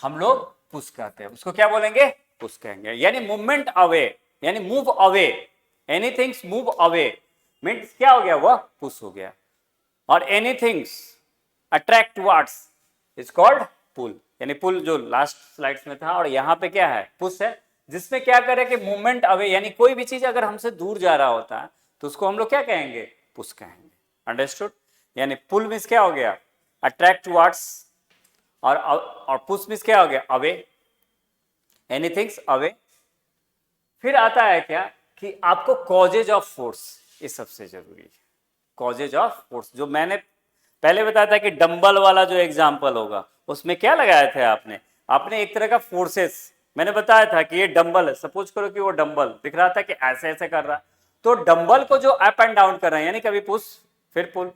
हम लोग? पुश कहते हैं। उसको क्या बोलेंगे? पुश कहेंगे। यानी मूवमेंट अवे, यानी move away, anythings move away means क्या हो गया, वह पुश हो गया। और anythings attract towards is called pull, यानी पुल जो लास्ट स्लाइड्स में था, और यहां पे क्या है, पुश है, जिसमें क्या करे कि मूवमेंट अवे, यानी कोई भी चीज अगर हमसे दूर जा रहा होता है तो उसको हम लोग क्या कहेंगे? पुश कहेंगे। अंडरस्टूड? यानी पुल मीन्स क्या हो गया, अट्रैक्ट टुवर्ड्स, और पुश मीन्स क्या हो गया, अवे, एनीथिंग्स अवे। फिर आता है क्या कि आपको कॉजेज ऑफ फोर्स, ये सबसे जरूरी है। कॉजेज ऑफ फोर्स जो मैंने पहले बताया था कि डंबल वाला जो एग्जांपल होगा उसमें क्या लगाया था आपने एक तरह का फोर्सेस, मैंने बताया था कि ये डंबल है, सपोज करो कि वो डंबल दिख रहा था कि ऐसे ऐसे कर रहा, तो डंबल को जो अप एंड डाउन कर रहा है, यानी कभी पुश फिर पुल,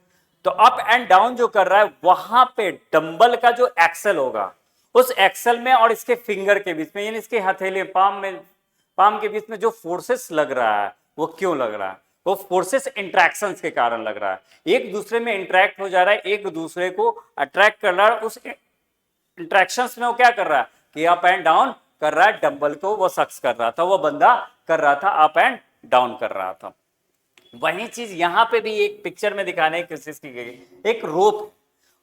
तो अप एंड डाउन जो कर रहा है वहां पे डंबल का जो एक्सल होगा, उस एक्सल में और इसके फिंगर के बीच में, यानी इसके हथेली पाम के बीच में जो फोर्सेस लग रहा है, वो क्यों लग रहा है? वो फोर्सेस इंट्रैक्शंस के कारण लग रहा है, एक दूसरे में इंटरेक्ट हो जा रहा है, एक दूसरे को अट्रैक्ट कर रहा है, उस इंट्रैक्शंस में वो क्या कर रहा है कि अप एंड डाउन कर रहा है, डंबल को वो शख्स कर रहा था, वो बंदा कर रहा था, अप एंड डाउन कर रहा था। वही चीज यहां पे भी एक पिक्चर में दिखाने की कोशिश की गई, एक रोप,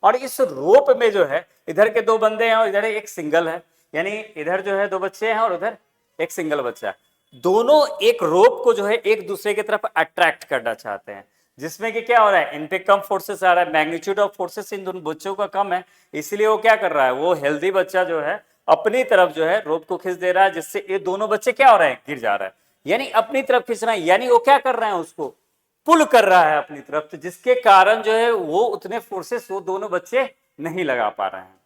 और इस रोप में जो है इधर के दो बंदे हैं और इधर एक सिंगल है, यानी इधर जो है दो बच्चे हैं और उधर एक सिंगल बच्चा है, दोनों एक रोप को जो है एक दूसरे की तरफ अट्रैक्ट करना चाहते हैं, जिसमें कि क्या हो रहा है, इन पे कम फोर्सेस आ रहा है, मैग्नीट्यूड ऑफ फोर्सेस इन दोनों बच्चों का कम है, इसलिए वो क्या कर रहा है, वो हेल्दी बच्चा जो है अपनी तरफ जो है रोप को खींच दे रहा है, जिससे ये दोनों बच्चे क्या हो रहे हैं, गिर जा रहा है, यानी अपनी तरफ खींच रहा है, यानी वो क्या कर रहे हैं, उसको पुल कर रहा है अपनी तरफ, तो जिसके कारण जो है वो उतने फोर्सेस वो दोनों बच्चे नहीं लगा पा रहे हैं।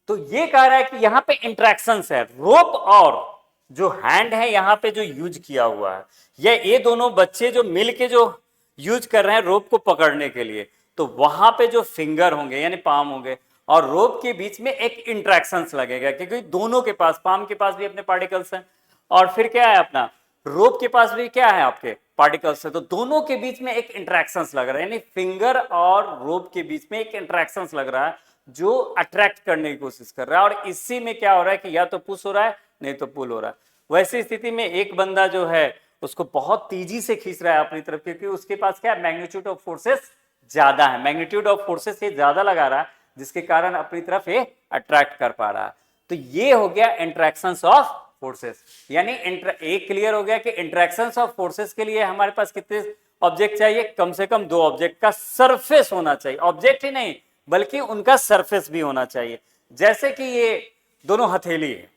तो ये कह रहा है कि यहां पे इंट्रैक्शंस है, रोप और जो हैंड है यहां पे जो यूज किया हुआ है, ये दोनों बच्चे जो मिलके जो यूज कर रहे हैं रोप को पकड़ने के लिए, तो वहां पे जो फिंगर होंगे यानी पाम होंगे और रोप के बीच में एक इंट्रैक्शंस लगेगा, क्योंकि दोनों के पास, पाम के पास भी अपने पार्टिकल्स हैं और फिर क्या है अपना रोप के पास भी क्या है आपके पार्टिकल्स है, तो दोनों के बीच में एक इंटरेक्शंस लग रहा है, यानी फिंगर और रोप के बीच में एक इंटरेक्शंस लग रहा है जो अट्रैक्ट करने की कोशिश कर रहा है। और इसी में क्या हो रहा है कि या तो पुश हो रहा है नहीं तो पुल हो रहा है। वैसी स्थिति में एक बंदा जो है उसको बहुत तेजी से खींच रहा है अपनी तरफ, क्योंकि उसके पास क्या मैग्नीट्यूड ऑफ फोर्सेस ज्यादा है, मैग्नीट्यूड ऑफ फोर्सेस ये ज्यादा लगा रहा है, जिसके कारण अपनी तरफ ये अट्रैक्ट कर पा रहा है। तो ये हो गया इंटरेक्शंस ऑफ फोर्सेस। यानी एक क्लियर हो गया कि इंटरेक्शंस ऑफ फोर्सेस के लिए हमारे पास कितने ऑब्जेक्ट चाहिए, कम से कम 2 ऑब्जेक्ट का सरफेस होना चाहिए, ऑब्जेक्ट ही नहीं बल्कि उनका सरफेस भी होना चाहिए। जैसे कि ये दोनों हथेली है,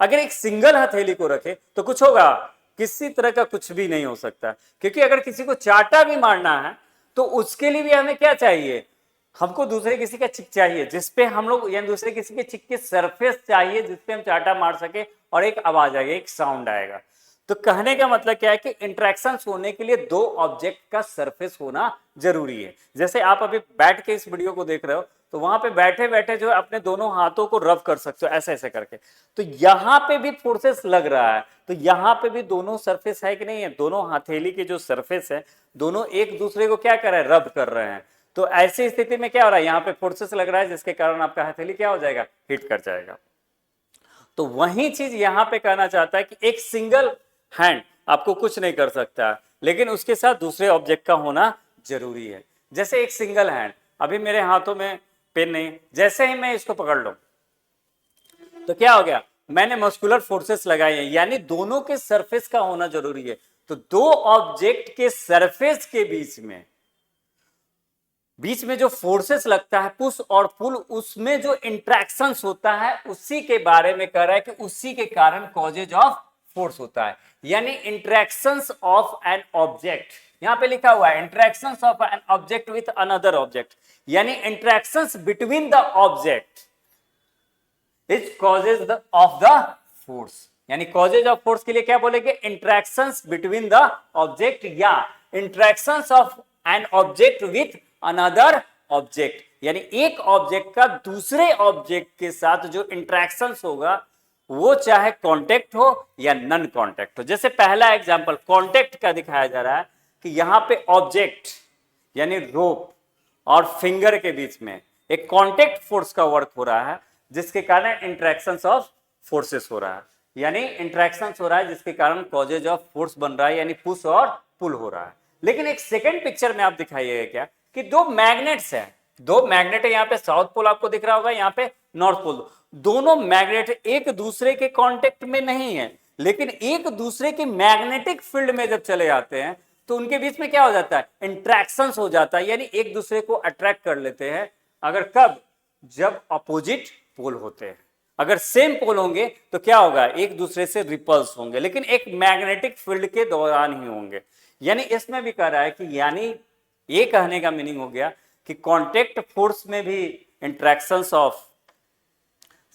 अगर एक सिंगल हथेली को रखे तो कुछ होगा, किसी तरह का कुछ भी नहीं हो सकता, क्योंकि अगर किसी को चाटा भी मारना है तो उसके लिए भी हमें क्या चाहिए, हमको दूसरे किसी का चिक चाहिए जिसपे हम लोग, यानी दूसरे किसी के चिक के सरफेस चाहिए जिसपे हम चाटा मार सके और एक आवाज आएगी, एक साउंड आएगा। तो कहने का मतलब क्या है कि इंटरेक्शंस होने के लिए 2 ऑब्जेक्ट का सरफेस होना जरूरी है। जैसे आप अभी बैठ के इस वीडियो को देख रहे हो तो वहां पे बैठे बैठे जो है अपने दोनों हाथों को रब कर सकते हो ऐसे ऐसे करके, तो यहां पे भी फोर्सेस लग रहा है, तो यहां पे भी दोनों सरफेस है कि नहीं है, दोनों हथेली के जो सरफेस है दोनों एक दूसरे को क्या कर रहे हैं, रब कर रहे हैं। तो ऐसी स्थिति में क्या हो रहा है, यहाँ पे फोर्सेस लग रहा है जिसके कारण आपका हथेली क्या हो जाएगा, हिट कर जाएगा। तो वही चीज यहां पे कहना चाहता है कि एक सिंगल हैंड आपको कुछ नहीं कर सकता, लेकिन उसके साथ दूसरे ऑब्जेक्ट का होना जरूरी है। जैसे एक सिंगल हैंड, अभी मेरे हाथों में पेन नहीं, जैसे ही मैं इसको पकड़ लूं तो क्या हो गया, मैंने मस्कुलर फोर्सेस लगाए हैं, यानी दोनों के सरफेस का होना जरूरी है। तो 2 ऑब्जेक्ट के सरफेस के बीच में जो फोर्सेस लगता है पुश और पुल, उसमें जो इंट्रैक्शंस होता है उसी के बारे में कह रहा है कि उसी के कारण कॉजेज ऑफ फोर्स होता है। यानी इंट्रैक्शंस ऑफ एन ऑब्जेक्ट, यहां पे लिखा हुआ है interactions of an object with another object, यानी interactions between the object is causes of the force. यानी कॉजेज ऑफ फोर्स के लिए क्या बोलेंगे, इंट्रैक्शंस बिटवीन द ऑब्जेक्ट या interactions of an object with another object, यानी एक ऑब्जेक्ट का दूसरे ऑब्जेक्ट के साथ जो इंट्रैक्शंस होगा वो चाहे कांटेक्ट हो या नॉन कांटेक्ट हो। जैसे पहला एग्जांपल कांटेक्ट का दिखाया जा रहा है कि यहां पे ऑब्जेक्ट यानी रोप और फिंगर के बीच में एक कांटेक्ट फोर्स का वर्क हो रहा है, जिसके कारण इंट्रैक्शंस ऑफ फोर्सेस हो रहा है, यानी इंट्रैक्शंस हो रहा है जिसके कारण कॉजेज ऑफ फोर्स बन रहा है, यानी पुश और पुल हो रहा है। लेकिन एक सेकंड पिक्चर में आप दिखाइएगा क्या कि 2 मैग्नेट्स हैं, 2 मैग्नेट है, यहाँ पे साउथ पोल आपको दिख रहा होगा, यहाँ पे नॉर्थ पोल। दोनों मैग्नेट एक दूसरे के कांटेक्ट में नहीं है, लेकिन एक दूसरे के मैग्नेटिक फील्ड में जब चले जाते हैं तो उनके बीच में क्या हो जाता है, इंट्रैक्शंस हो जाता है, यानी एक दूसरे को अट्रैक्ट कर लेते हैं। अगर कब, जब अपोजिट पोल होते हैं। अगर सेम पोल होंगे तो क्या होगा, एक दूसरे से रिपल्स होंगे, लेकिन एक मैग्नेटिक फील्ड के दौरान ही होंगे। यानी इसमें भी कह रहा है कि यानी ये कहने का मीनिंग हो गया कि कांटेक्ट फोर्स में भी इंट्रैक्शंस ऑफ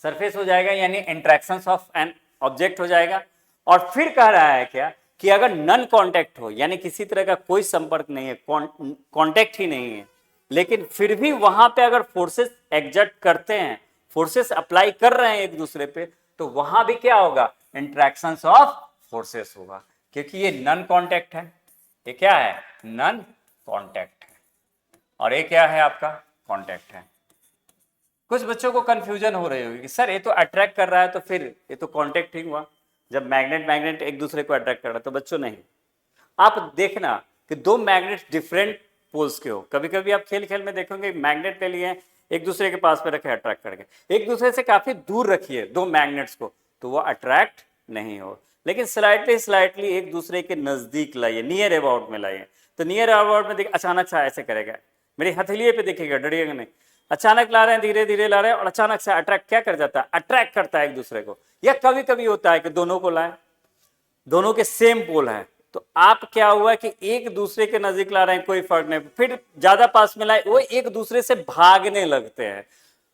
सरफेस हो जाएगा, यानी इंट्रैक्शंस ऑफ एन ऑब्जेक्ट हो जाएगा। और फिर कह रहा है क्या कि अगर नॉन कांटेक्ट हो, यानी किसी तरह का कोई संपर्क नहीं है, कांटेक्ट ही नहीं है, लेकिन फिर भी वहां पे अगर फोर्सेस एग्जर्ट करते हैं, फोर्सेस अप्लाई कर रहे हैं एक दूसरे पे, तो वहां भी क्या होगा, इंट्रैक्शंस ऑफ फोर्सेस होगा, क्योंकि ये नॉन कांटेक्ट है। ये क्या है, नॉन कांटेक्ट है, और ये क्या है आपका, कांटेक्ट है। कुछ बच्चों को कंफ्यूजन हो रही होगी कि सर ये तो अट्रैक्ट कर रहा है तो फिर ये तो कांटेक्ट ही हुआ, जब मैग्नेट एक दूसरे को अट्रैक्ट कर रहा है। तो बच्चों नहीं, आप देखना कि 2 मैग्नेट डिफरेंट पोल्स के हो। कभी कभी आप खेल में देखोगे मैग्नेट ले लिए एक दूसरे के पास पे रखे अट्रैक्ट करके, एक दूसरे से काफी दूर रखिए 2 मैग्नेट्स को, तो वो अट्रैक्ट नहीं हो, लेकिन स्लाइटली एक दूसरे के नजदीक लाइए, नियर अबाउट में लाइए। तो नियर अबाउट में देख, अचानक सा ऐसे करेगा, मेरी हथेलिये पे देखिएगा, डरिएगा नहीं, अचानक ला रहे हैं, धीरे धीरे ला रहे हैं, और अचानक से अट्रैक्ट क्या कर जाता है, अट्रैक्ट करता है एक दूसरे को। या कभी कभी होता है कि दोनों को लाए, दोनों के सेम पोल है, तो आप क्या हुआ कि एक दूसरे के नजदीक ला रहे हैं, कोई फर्क नहीं, फिर ज्यादा पास में लाए, वो एक दूसरे से भागने लगते हैं।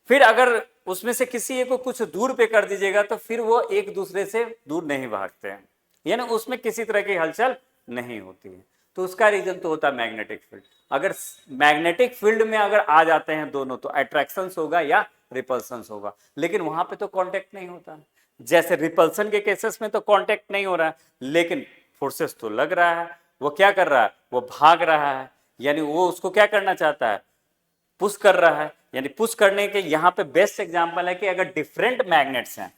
फिर अगर उसमें से किसी एक को कुछ दूर पे कर दीजिएगा तो फिर वो एक दूसरे से दूर नहीं भागते हैं, यानी उसमें किसी तरह की हलचल नहीं होती है। तो उसका रीजन तो होता है मैग्नेटिक फील्ड। अगर मैग्नेटिक फील्ड में अगर आ जाते हैं दोनों, तो अट्रैक्शन होगा या रिपल्सन होगा, लेकिन वहां पे तो कांटेक्ट नहीं होता। जैसे रिपल्सन के केसेस में तो कांटेक्ट नहीं हो रहा है, लेकिन फोर्सेस तो लग रहा है, वो क्या कर रहा है, वो भाग रहा है, यानी वो उसको क्या करना चाहता है, पुश कर रहा है। यानी पुश करने के यहां पे बेस्ट एग्जांपल है कि अगर डिफरेंट मैग्नेट्स हैं,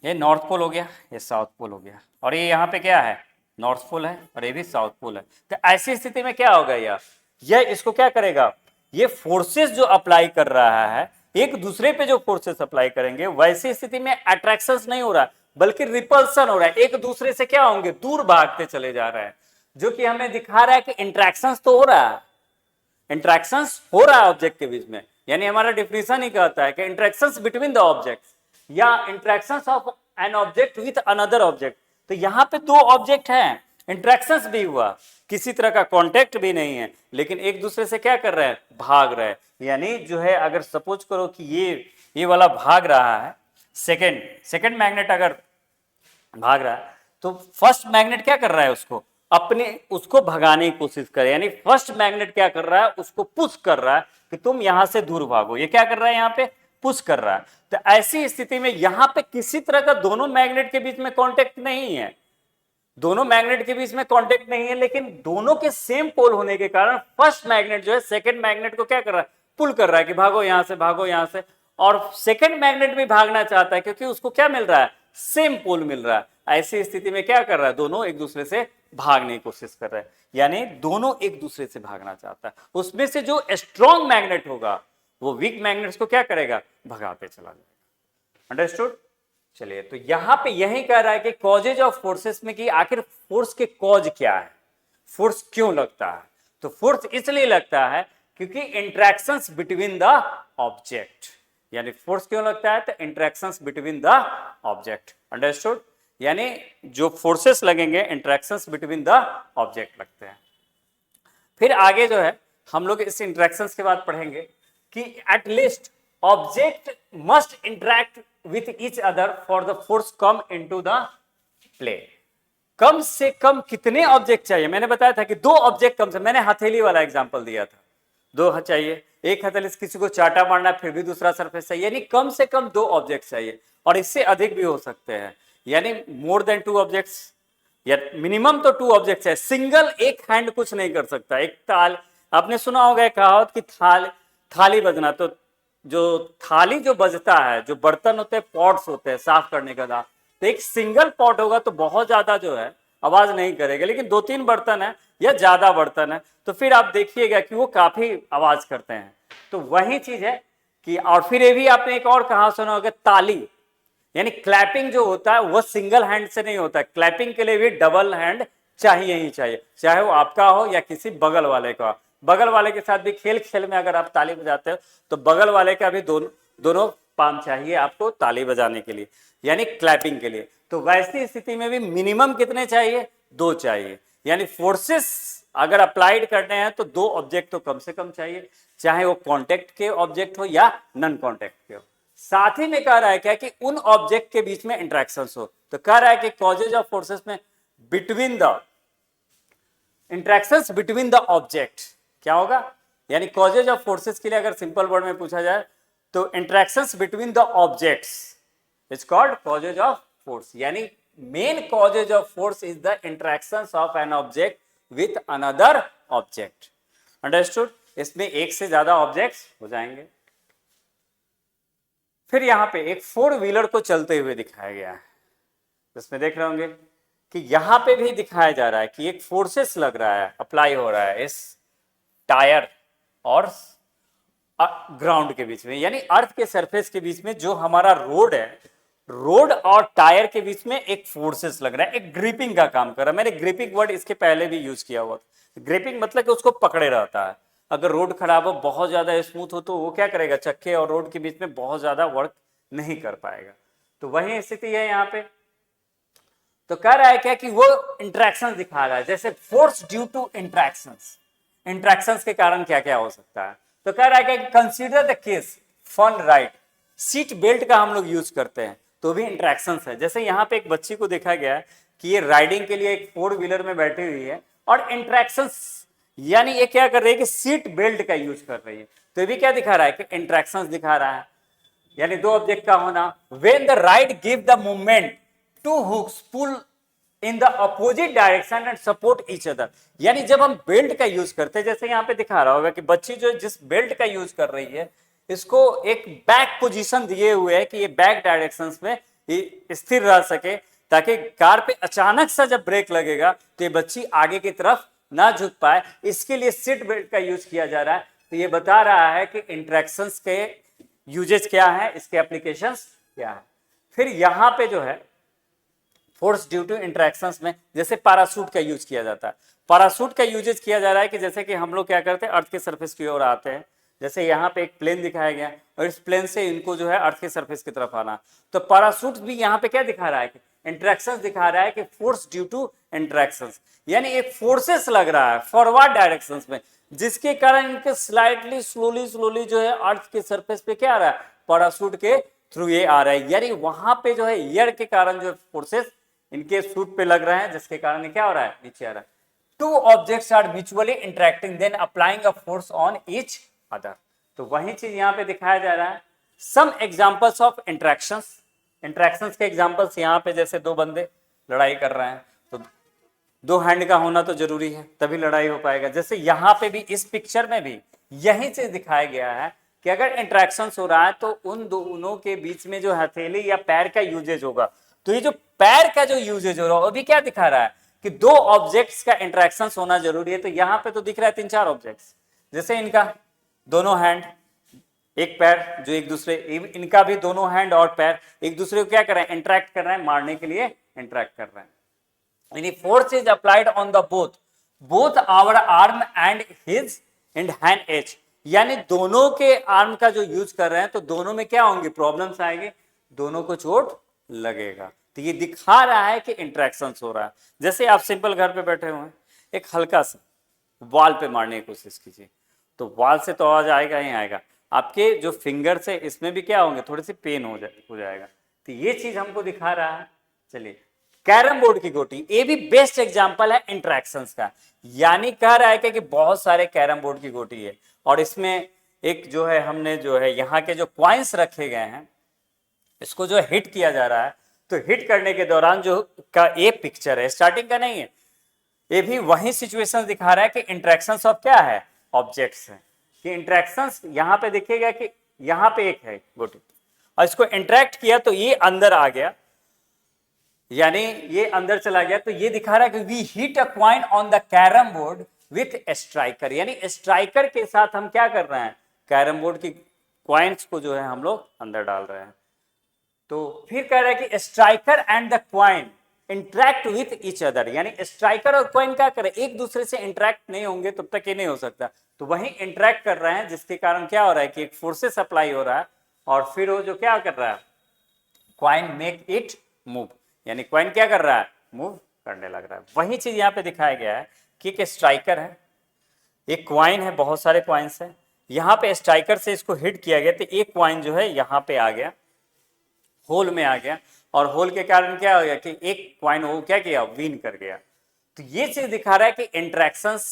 ये नॉर्थ पोल हो गया, ये साउथ पोल हो गया, और ये यहाँ पे क्या है, नॉर्थ पोल है, और ये भी साउथ पोल है, तो ऐसी स्थिति में क्या होगा यार, यह इसको क्या करेगा, ये फोर्सेस जो अप्लाई कर रहा है, एक दूसरे पे जो फोर्सेस अप्लाई करेंगे, वैसी स्थिति में अट्रैक्शन नहीं हो रहा बल्कि रिपल्सन हो रहा है, एक दूसरे से क्या होंगे, दूर भागते चले जा रहे हैं, जो कि हमें दिखा रहा है कि इंट्रैक्शन तो हो रहा है, इंट्रैक्शन हो रहा है ऑब्जेक्ट के बीच में। यानी हमारा डिफिनेशन ही कहता है कि इंट्रैक्शंस बिटवीन द ऑब्जेक्ट्स या interactions of an object with another object. तो यहां पे दो ऑब्जेक्ट हैं, इंट्रैक्शंस भी हुआ, किसी तरह का कांटेक्ट भी नहीं है, लेकिन एक दूसरे से क्या कर रहे हैं, भाग रहे हैं। यानी जो है अगर सपोज करो कि ये वाला भाग रहा है, सेकंड मैग्नेट अगर भाग रहा है, तो फर्स्ट मैग्नेट क्या कर रहा है, उसको भगाने की कोशिश करे, यानी फर्स्ट मैग्नेट क्या कर रहा है, उसको पुश कर रहा है कि तुम यहां से दूर भागो, ये क्या कर रहा है, यहां पे पुश कर रहा है। तो ऐसी स्थिति में यहां पे किसी तरह का दोनों मैग्नेट के बीच में कांटेक्ट नहीं है, दोनों मैग्नेट के बीच में कांटेक्ट नहीं है, लेकिन दोनों के सेम पोल होने के कारण फर्स्ट मैग्नेट जो है सेकंड मैग्नेट को क्या कर रहा है, पुल कर रहा है कि भागो यहां से, भागो यहां से, और सेकंड मैग्नेट भी भागना चाहता है क्योंकि उसको क्या मिल रहा है, सेम पोल मिल रहा है। ऐसी स्थिति में क्या कर रहा है, दोनों एक दूसरे से भागने की कोशिश कर रहे हैं, यानी दोनों एक दूसरे से भागना चाहता है। उसमें से जो स्ट्रॉन्ग मैग्नेट होगा वो वीक मैग्नेट्स को क्या करेगा, भगाते चला जाएगा। अंडरस्टूड। चलिए, तो यहां पे यही कह रहा है कि कॉजेज ऑफ फोर्सेस में कि आखिर फोर्स के कॉज क्या है, फोर्स क्यों लगता है। तो फोर्स इसलिए लगता है क्योंकि इंटरेक्शंस बिटवीन द ऑब्जेक्ट, यानी फोर्स क्यों लगता है, तो interactions between the object. Understood. यानी जो फोर्सेस लगेंगे इंटरेक्शंस बिटवीन द ऑब्जेक्ट लगते हैं। फिर आगे जो है हम लोग इस इंटरेक्शंस के बाद पढ़ेंगे कि at least object must interact with each other for the force come into the play. कम से कम कितने ऑब्जेक्ट चाहिए, मैंने बताया था कि दो ऑब्जेक्ट कम से, मैंने हथेली वाला एग्जांपल दिया था, दो चाहिए, एक हथेली से किसी को चाटा मारना फिर भी दूसरा सरफेस चाहिए, यानी कम से कम दो ऑब्जेक्ट चाहिए, और इससे अधिक भी हो सकते हैं, यानी मोर देन टू ऑब्जेक्ट्स, या मिनिमम तो टू ऑब्जेक्ट्स है। सिंगल एक हैंड कुछ नहीं कर सकता। एक ताल, आपने सुना होगा कहावत कि थाली बजना, तो जो थाली जो बजता है, जो बर्तन होते हैं, पॉट्स होते हैं साफ करने का, तो एक सिंगल पॉट होगा तो बहुत ज्यादा जो है आवाज नहीं करेगा, लेकिन दो तीन बर्तन है या ज्यादा बर्तन है तो फिर आप देखिएगा कि वो काफी आवाज करते हैं। तो वही चीज है कि, और फिर ये भी आपने एक और कहा सुना होगा, ताली यानी क्लैपिंग जो होता है वो सिंगल हैंड से नहीं होता है, क्लैपिंग के लिए भी डबल हैंड चाहिए ही चाहिए, चाहे वो आपका हो या किसी बगल वाले का। बगल वाले के साथ भी खेल खेल में अगर आप ताली बजाते हो तो बगल वाले का भी दोनों पाम चाहिए आपको ताली बजाने के लिए, यानी क्लैपिंग के लिए। तो वैसी स्थिति में भी मिनिमम कितने चाहिए, दो चाहिए, यानी फोर्सेस अगर अप्लाइड करने हैं तो दो ऑब्जेक्ट तो कम से कम चाहिए, चाहे वो कॉन्टेक्ट के ऑब्जेक्ट हो या नॉन कॉन्टेक्ट के हो। साथ ही में कह रहा है क्या कि उन ऑब्जेक्ट के बीच में इंटरेक्शंस हो, तो कह रहा है कि कॉजेज ऑफ फोर्सेस में between the interactions between the object क्या होगा, यानी कॉजेज ऑफ फोर्सेस के लिए अगर सिंपल वर्ड में पूछा जाए तो interactions between the objects is called causes of force, यानी main causes of force is the interactions of an object with another object. Understood. इसमें एक से ज्यादा ऑब्जेक्ट्स हो जाएंगे। फिर यहां पे एक फोर व्हीलर को चलते हुए दिखाया गया है, जिसमें देख रहे होंगे कि यहां पे भी दिखाया जा रहा है कि एक फोर्सेस लग रहा है, अप्लाई हो रहा है इस टायर और ग्राउंड के बीच में, यानी अर्थ के सरफेस के बीच में जो हमारा रोड है, रोड और टायर के बीच में एक फोर्सेस लग रहा है, एक ग्रिपिंग का काम कर रहा है। मैंने ग्रिपिंग वर्ड इसके पहले भी यूज किया हुआ था। ग्रिपिंग मतलब कि उसको पकड़े रहता है। अगर रोड खराब हो, बहुत ज्यादा स्मूथ हो, तो वो क्या करेगा, चक्के और रोड के बीच में बहुत ज्यादा वर्क नहीं कर पाएगा। तो वही स्थिति है यहाँ पे। तो कह रहा है क्या कि वो इंटरेक्शंस दिखा रहा है, जैसे force due to interactions, interactions के कारण क्या क्या हो सकता है। तो कह रहा है कि consider the case fun ride, seat belt का हम लोग यूज करते हैं तो भी इंटरेक्शंस है। जैसे यहाँ पे एक बच्ची को देखा गया है कि ये राइडिंग के लिए एक फोर व्हीलर में बैठी हुई है और इंटरेक्शंस, यानी ये क्या कर रही है कि सीट बेल्ट का यूज कर रही है, तो ये भी क्या दिखा रहा है कि इंटरेक्शंस दिखा रहा है, यानी दो ऑब्जेक्ट का होना। When the ride give the movement to hooks pull in the opposite direction and support each other. यानी जब हम बेल्ट का यूज करते हैं, जैसे यहाँ पे दिखा रहा होगा कि बच्ची जो जिस बेल्ट का यूज कर रही है, इसको एक बैक पोजीशन दिए हुए है कि ये बैक डायरेक्शंस में स्थिर रह सके, ताकि कार पे अचानक सा जब ब्रेक लगेगा तो ये बच्ची आगे की तरफ ना झुक पाए। इसके लिए सीट बेल्ट का यूज किया जा रहा है। तो ये बता रहा है कि इंटरेक्शंस के यूजेस क्या है, इसके एप्लीकेशंस क्या है। फिर यहां पे जो है फोर्स ड्यू टू इंटरेक्शंस में जैसे पैराशूट का यूज किया जाता है। पैराशूट का यूजेस किया जा रहा है कि जैसे कि हम लोग क्या करते हैं, अर्थ के सरफेस की ओर आते हैं, जैसे यहाँ पे एक प्लेन दिखाया गया और इस प्लेन से इनको जो है अर्थ के सरफेस की तरफ आना। तो पैराशूट भी यहाँ पे क्या दिखा रहा है कि इंटरेक्शंस दिखा रहा है कि फोर्स ड्यू टू इंटरेक्शंस, यानी एक फोर्सेस लग रहा है फॉरवर्ड डायरेक्शंस में, जिसके कारण इनके स्लाइटली स्लोली जो है अर्थ के सरफेस पे क्या आ रहा है, पैराशूट के थ्रू ये आ रहा है। यानी वहां पे जो है एयर के कारण जो फोर्सेस इनके सूट पे लग रहे हैं, जिसके कारण क्या हो रहा है, नीचे आ रहा है। Two objects are mutually interacting then applying a force on each other. तो वही चीज यहाँ पे दिखाया जा रहा है। Some examples of interactions, interactions के एग्जांपल्स यहाँ पे जैसे दो बंदे लड़ाई कर रहे हैं, तो दो हैंड का होना तो जरूरी है, तभी लड़ाई हो पाएगा। जैसे यहाँ पे भी इस पिक्चर में भी यही चीज दिखाया गया है कि अगर इंटरेक्शंस हो रहा है तो उन दोनों के बीच में जो हथेली या पैर का यूजेज होगा। तो ये जो पैर का जो यूजेज हो रहा है वो भी क्या दिखा रहा है कि दो ऑब्जेक्ट्स का इंटरेक्शंस होना जरूरी है। तो यहाँ पे तो दिख रहा है 3-4 ऑब्जेक्ट्स, जैसे इनका दोनों हैंड, एक पैर जो एक दूसरे, इनका भी दोनों हैंड और पैर एक दूसरे को क्या कर रहे हैं, इंटरेक्ट कर रहे हैं, मारने के लिए इंटरेक्ट कर रहे हैं। यानी force is applied on the both our arm and his and hand as. यानी दोनों के आर्म का जो यूज कर रहे हैं तो दोनों में क्या होंगे, प्रॉब्लम्स आएंगे, दोनों को चोट लगेगा। तो ये दिखा रहा है कि इंटरेक्शंस हो रहा है। जैसे आप सिंपल घर पे बैठे हुए हैं, एक हल्का सा वॉल पे मारने की कोशिश कीजिए, तो वॉल से तो आवाज आएगा ही आएगा, आपके जो फिंगर्स है इसमें भी क्या होंगे, थोड़ी सी पेन हो जाएगा। तो ये चीज हमको दिखा रहा है। चलिए, कैरम बोर्ड की गोटी, ये भी बेस्ट एग्जांपल है इंटरेक्शंस का। यानी कह रहा है कि बहुत सारे कैरम बोर्ड की गोटी है और इसमें एक जो है हमने जो है यहाँ के जो क्वाइंस रखे गए हैं, इसको जो हिट किया जा रहा है। तो हिट करने के दौरान जो का ये पिक्चर है, स्टार्टिंग का नहीं है, ये भी वही सिचुएशन दिखा रहा है कि इंटरेक्शंस ऑफ क्या है, ऑब्जेक्ट्स है। कि इंटरेक्शंस यहाँ पे दिखेगा कि यहाँ पे एक है गोटी और इसको इंटरेक्ट किया तो ये अंदर आ गया, यानी ये अंदर चला गया। तो ये दिखा रहा है कि we hit a coin on the carrom board with striker, यानी स्ट्राइकर के साथ हम क्या कर रहे हैं, कैरम बोर्ड की कॉइन्स को जो है हम लोग अंदर डाल रहे हैं। तो फिर कह रहा है कि striker end the coin interact with each other, यानी स्ट्राइकर और कॉइन क्या करे, एक दूसरे से इंटरेक्ट नहीं होंगे तब तक ये नहीं हो सकता। तो वही इंटरेक्ट कर रहे हैं, जिसके कारण क्या हो रहा है कि एक फोर्सेस अप्लाई हो रहा है और फिर वो जो क्या कर रहा है, कॉइन मेक इट मूव, यानी कॉइन क्या कर रहा है, मूव करने लग रहा है। वही चीज यहाँ पे दिखाया गया है कि एक स्ट्राइकर है, एक क्वाइन है, बहुत सारे क्वाइंस है, यहाँ पे स्ट्राइकर से इसको हिट किया गया तो एक क्वाइन जो है यहाँ पे आ गया, होल में आ गया, और होल के कारण क्या हो गया कि एक क्वाइन वो क्या किया, विन कर गया। तो ये चीज दिखा रहा है कि interactions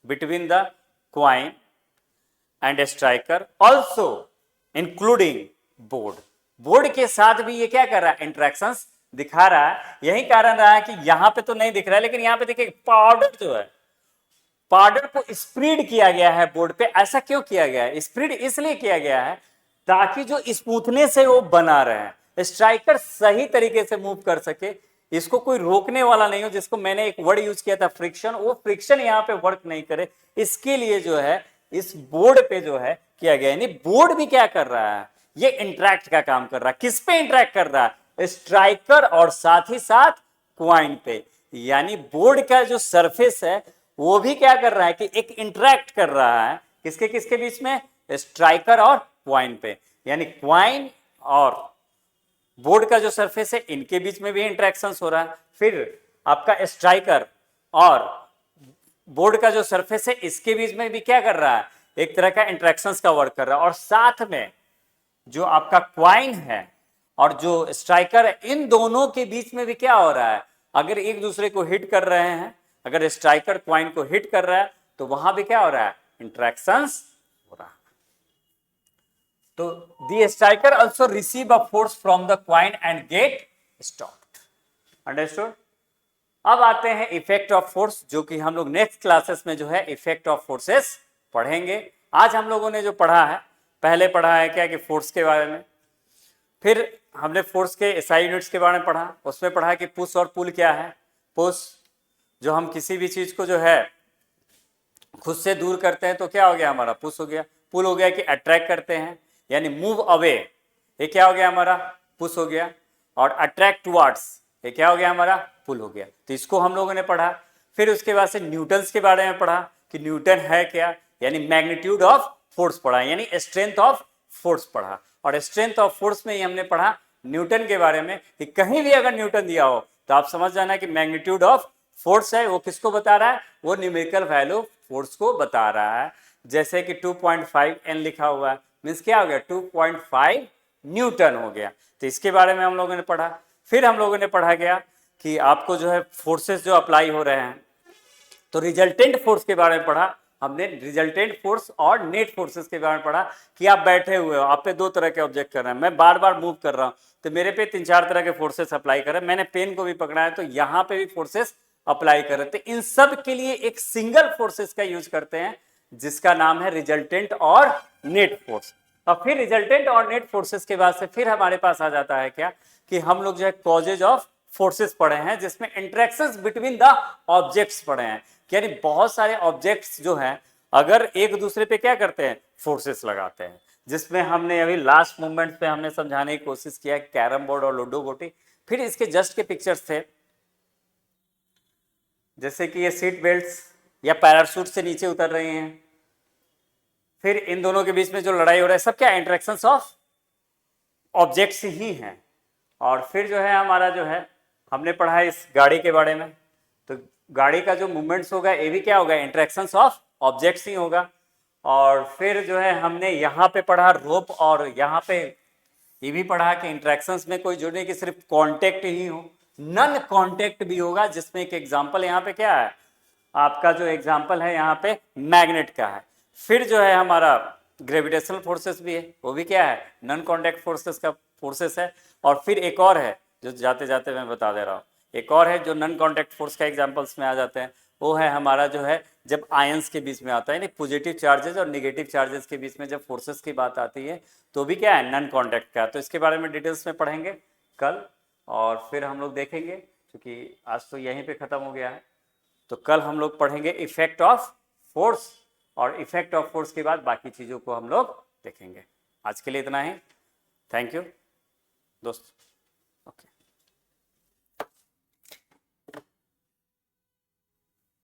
between the coin and striker also including board के साथ भी ये क्या कर रहा है, इंटरेक्शंस दिखा रहा है। यही कारण रहा है कि यहां पे तो नहीं दिख रहा है, लेकिन यहां पे देखिए पाउडर जो है, पाउडर को स्प्रेड किया गया है बोर्ड पे। ऐसा क्यों किया गया है, स्प्रेड इसलिए किया गया है ताकि जो स्मूथनेस है वो बना रहे, स्ट्राइकर सही तरीके से मूव कर सके, इसको कोई रोकने वाला नहीं हो। जिसको मैंने एक वर्ड यूज किया था फ्रिक्शन, वो फ्रिक्शन यहाँ पे वर्क नहीं करे, इसके लिए जो है इस बोर्ड पे जो है किया गया। यानी बोर्ड भी क्या कर रहा है, ये इंटरेक्ट का काम कर रहा है। किस पे इंटरेक्ट कर रहा है, स्ट्राइकर और साथ ही साथ क्वाइन पे। यानी बोर्ड का जो सरफेस है वो भी क्या कर रहा है कि एक इंटरेक्ट कर रहा है, किसके किसके बीच में, स्ट्राइकर और क्वाइन पे। यानी क्वाइन और बोर्ड का जो सरफेस है इनके बीच में भी इंटरेक्शंस हो रहा है। फिर आपका स्ट्राइकर और बोर्ड का जो सरफेस है इसके बीच में भी क्या कर रहा है, एक तरह का इंटरेक्शंस का वर्क कर रहा है। और साथ में जो आपका क्वाइन है और जो स्ट्राइकर है, इन दोनों के बीच में भी क्या हो रहा है, अगर एक दूसरे को हिट कर रहे हैं, अगर स्ट्राइकर क्वाइन को हिट कर रहा है तो वहां भी क्या हो रहा है, इंटरेक्शंस हो रहा है। तो the striker also receive a force from the coin and get stopped. Understood. अब आते हैं इफेक्ट ऑफ फोर्स, जो कि हम लोग नेक्स्ट क्लासेस में जो है इफेक्ट ऑफ फोर्सेस पढ़ेंगे। आज हम लोगों ने जो पढ़ा है, पहले पढ़ा है क्या कि फोर्स के बारे में, फिर हमने फोर्स के एसआई यूनिट्स के बारे में पढ़ा, उसमें पढ़ा कि पुश और पुल क्या है। पुश, जो हम किसी भी चीज को जो है खुद से दूर करते हैं तो क्या हो गया हमारा, पुश हो गया। पुल हो गया कि अट्रैक्ट करते हैं यानी मूव अवे, ये क्या हो गया हमारा, पुश हो गया। और अट्रैक्ट टुवर्ड्स, ये क्या हो गया हमारा, पुल हो गया। तो इसको हम लोगों ने पढ़ा। फिर उसके बाद से न्यूटन्स के बारे में पढ़ा कि न्यूटन है क्या, यानी मैग्नीट्यूड ऑफ फोर्स पढ़ा, यानी स्ट्रेंथ ऑफ फोर्स पढ़ा। और स्ट्रेंथ ऑफ फोर्स में ही हमने पढ़ा न्यूटन के बारे में कि कहीं भी अगर न्यूटन दिया हो तो आप समझ जाना कि मैग्नीट्यूड ऑफ फोर्स है, वो किसको बता रहा है, वो न्यूमेरिकल वैल्यू फोर्स को बता रहा है। जैसे कि 2.5 N लिखा हुआ है, मीन्स क्या हो गया, 2.5 न्यूटन हो गया। तो इसके बारे में हम लोगों ने पढ़ा। फिर हम लोगों ने पढ़ा गया कि आपको जो है फोर्सेस जो अप्लाई हो रहे हैं, तो रिजल्टेंट फोर्स के बारे में पढ़ा हमने। रिजल्टेंट फोर्स और नेट फोर्सेस के बारे में पढ़ा कि आप बैठे हुए हो, आप पे दो तरह के ऑब्जेक्ट कर रहे हैं, मैं बार बार मूव कर रहा हूं तो मेरे पे 3-4 तरह के फोर्सेस अप्लाई कर रहे हैं। मैंने पेन को भी पकड़ा है तो यहाँ पे भी फोर्सेस अप्लाई कर रहे थे। इन सब के लिए एक सिंगल फोर्सेस का यूज करते हैं जिसका नाम है रिजल्टेंट और नेट फोर्स। और फिर रिजल्टेंट और नेट फोर्सेस के बाद से फिर हमारे पास आ जाता है क्या कि हम लोग जो है कॉजेज ऑफ फोर्सेस पढ़े हैं, जिसमें इंटरेक्शंस बिटवीन द ऑब्जेक्ट्स पढ़े हैं। यानी बहुत सारे ऑब्जेक्ट्स जो हैं अगर एक दूसरे पे क्या करते हैं, फोर्सेस लगाते हैं, जिसमें हमने अभी लास्ट मूवमेंट पे हमने समझाने की कोशिश किया कैरम बोर्ड और लूडो गोटी। फिर इसके जस्ट के पिक्चर्स थे, जैसे कि ये सीट बेल्ट्स या पैराशूट से नीचे उतर रही हैं, फिर इन दोनों के बीच में जो लड़ाई हो रहा है, सब क्या इंटरेक्शंस ऑफ ऑब्जेक्ट्स ही हैं। और फिर जो है हमारा जो है हमने पढ़ा है इस गाड़ी के बारे में, तो गाड़ी का जो मूवमेंट्स होगा ये भी क्या होगा, इंटरेक्शंस ऑफ ऑब्जेक्ट्स ही होगा। और फिर जो है हमने यहाँ पे पढ़ा रोप, और यहाँ पे ये भी पढ़ा कि इंटरेक्शंस में कोई जुड़ने की सिर्फ कांटेक्ट ही हो, नन कांटेक्ट भी होगा, जिसमें एक एग्जांपल यहाँ पे क्या है, आपका जो एग्जांपल है यहाँ पे मैग्नेट का है। फिर जो है हमारा ग्रेविटेशनल फोर्सेस भी है, वो भी क्या है, नन कांटेक्ट फोर्सेस का फोर्सेस है। और फिर एक और है जो जाते जाते मैं बता दे रहा हूँ, एक और है जो नन कांटेक्ट फोर्स का एग्जांपल्स में आ जाते हैं, वो है हमारा जो है जब आयंस के बीच में आता है, यानी पॉजिटिव चार्जेस और नेगेटिव चार्जेस के बीच में जब फोर्सेस की बात आती है तो भी क्या है, नन कांटेक्ट का। तो इसके बारे में डिटेल्स में पढ़ेंगे कल, और फिर हम लोग देखेंगे, क्योंकि आज तो यहीं पे ख़त्म हो गया है, तो कल हम लोग पढ़ेंगे इफेक्ट ऑफ फोर्स, और इफेक्ट ऑफ फोर्स के बाद बाकी चीज़ों को हम लोग देखेंगे। आज के लिए इतना ही, थैंक यू दोस्तों।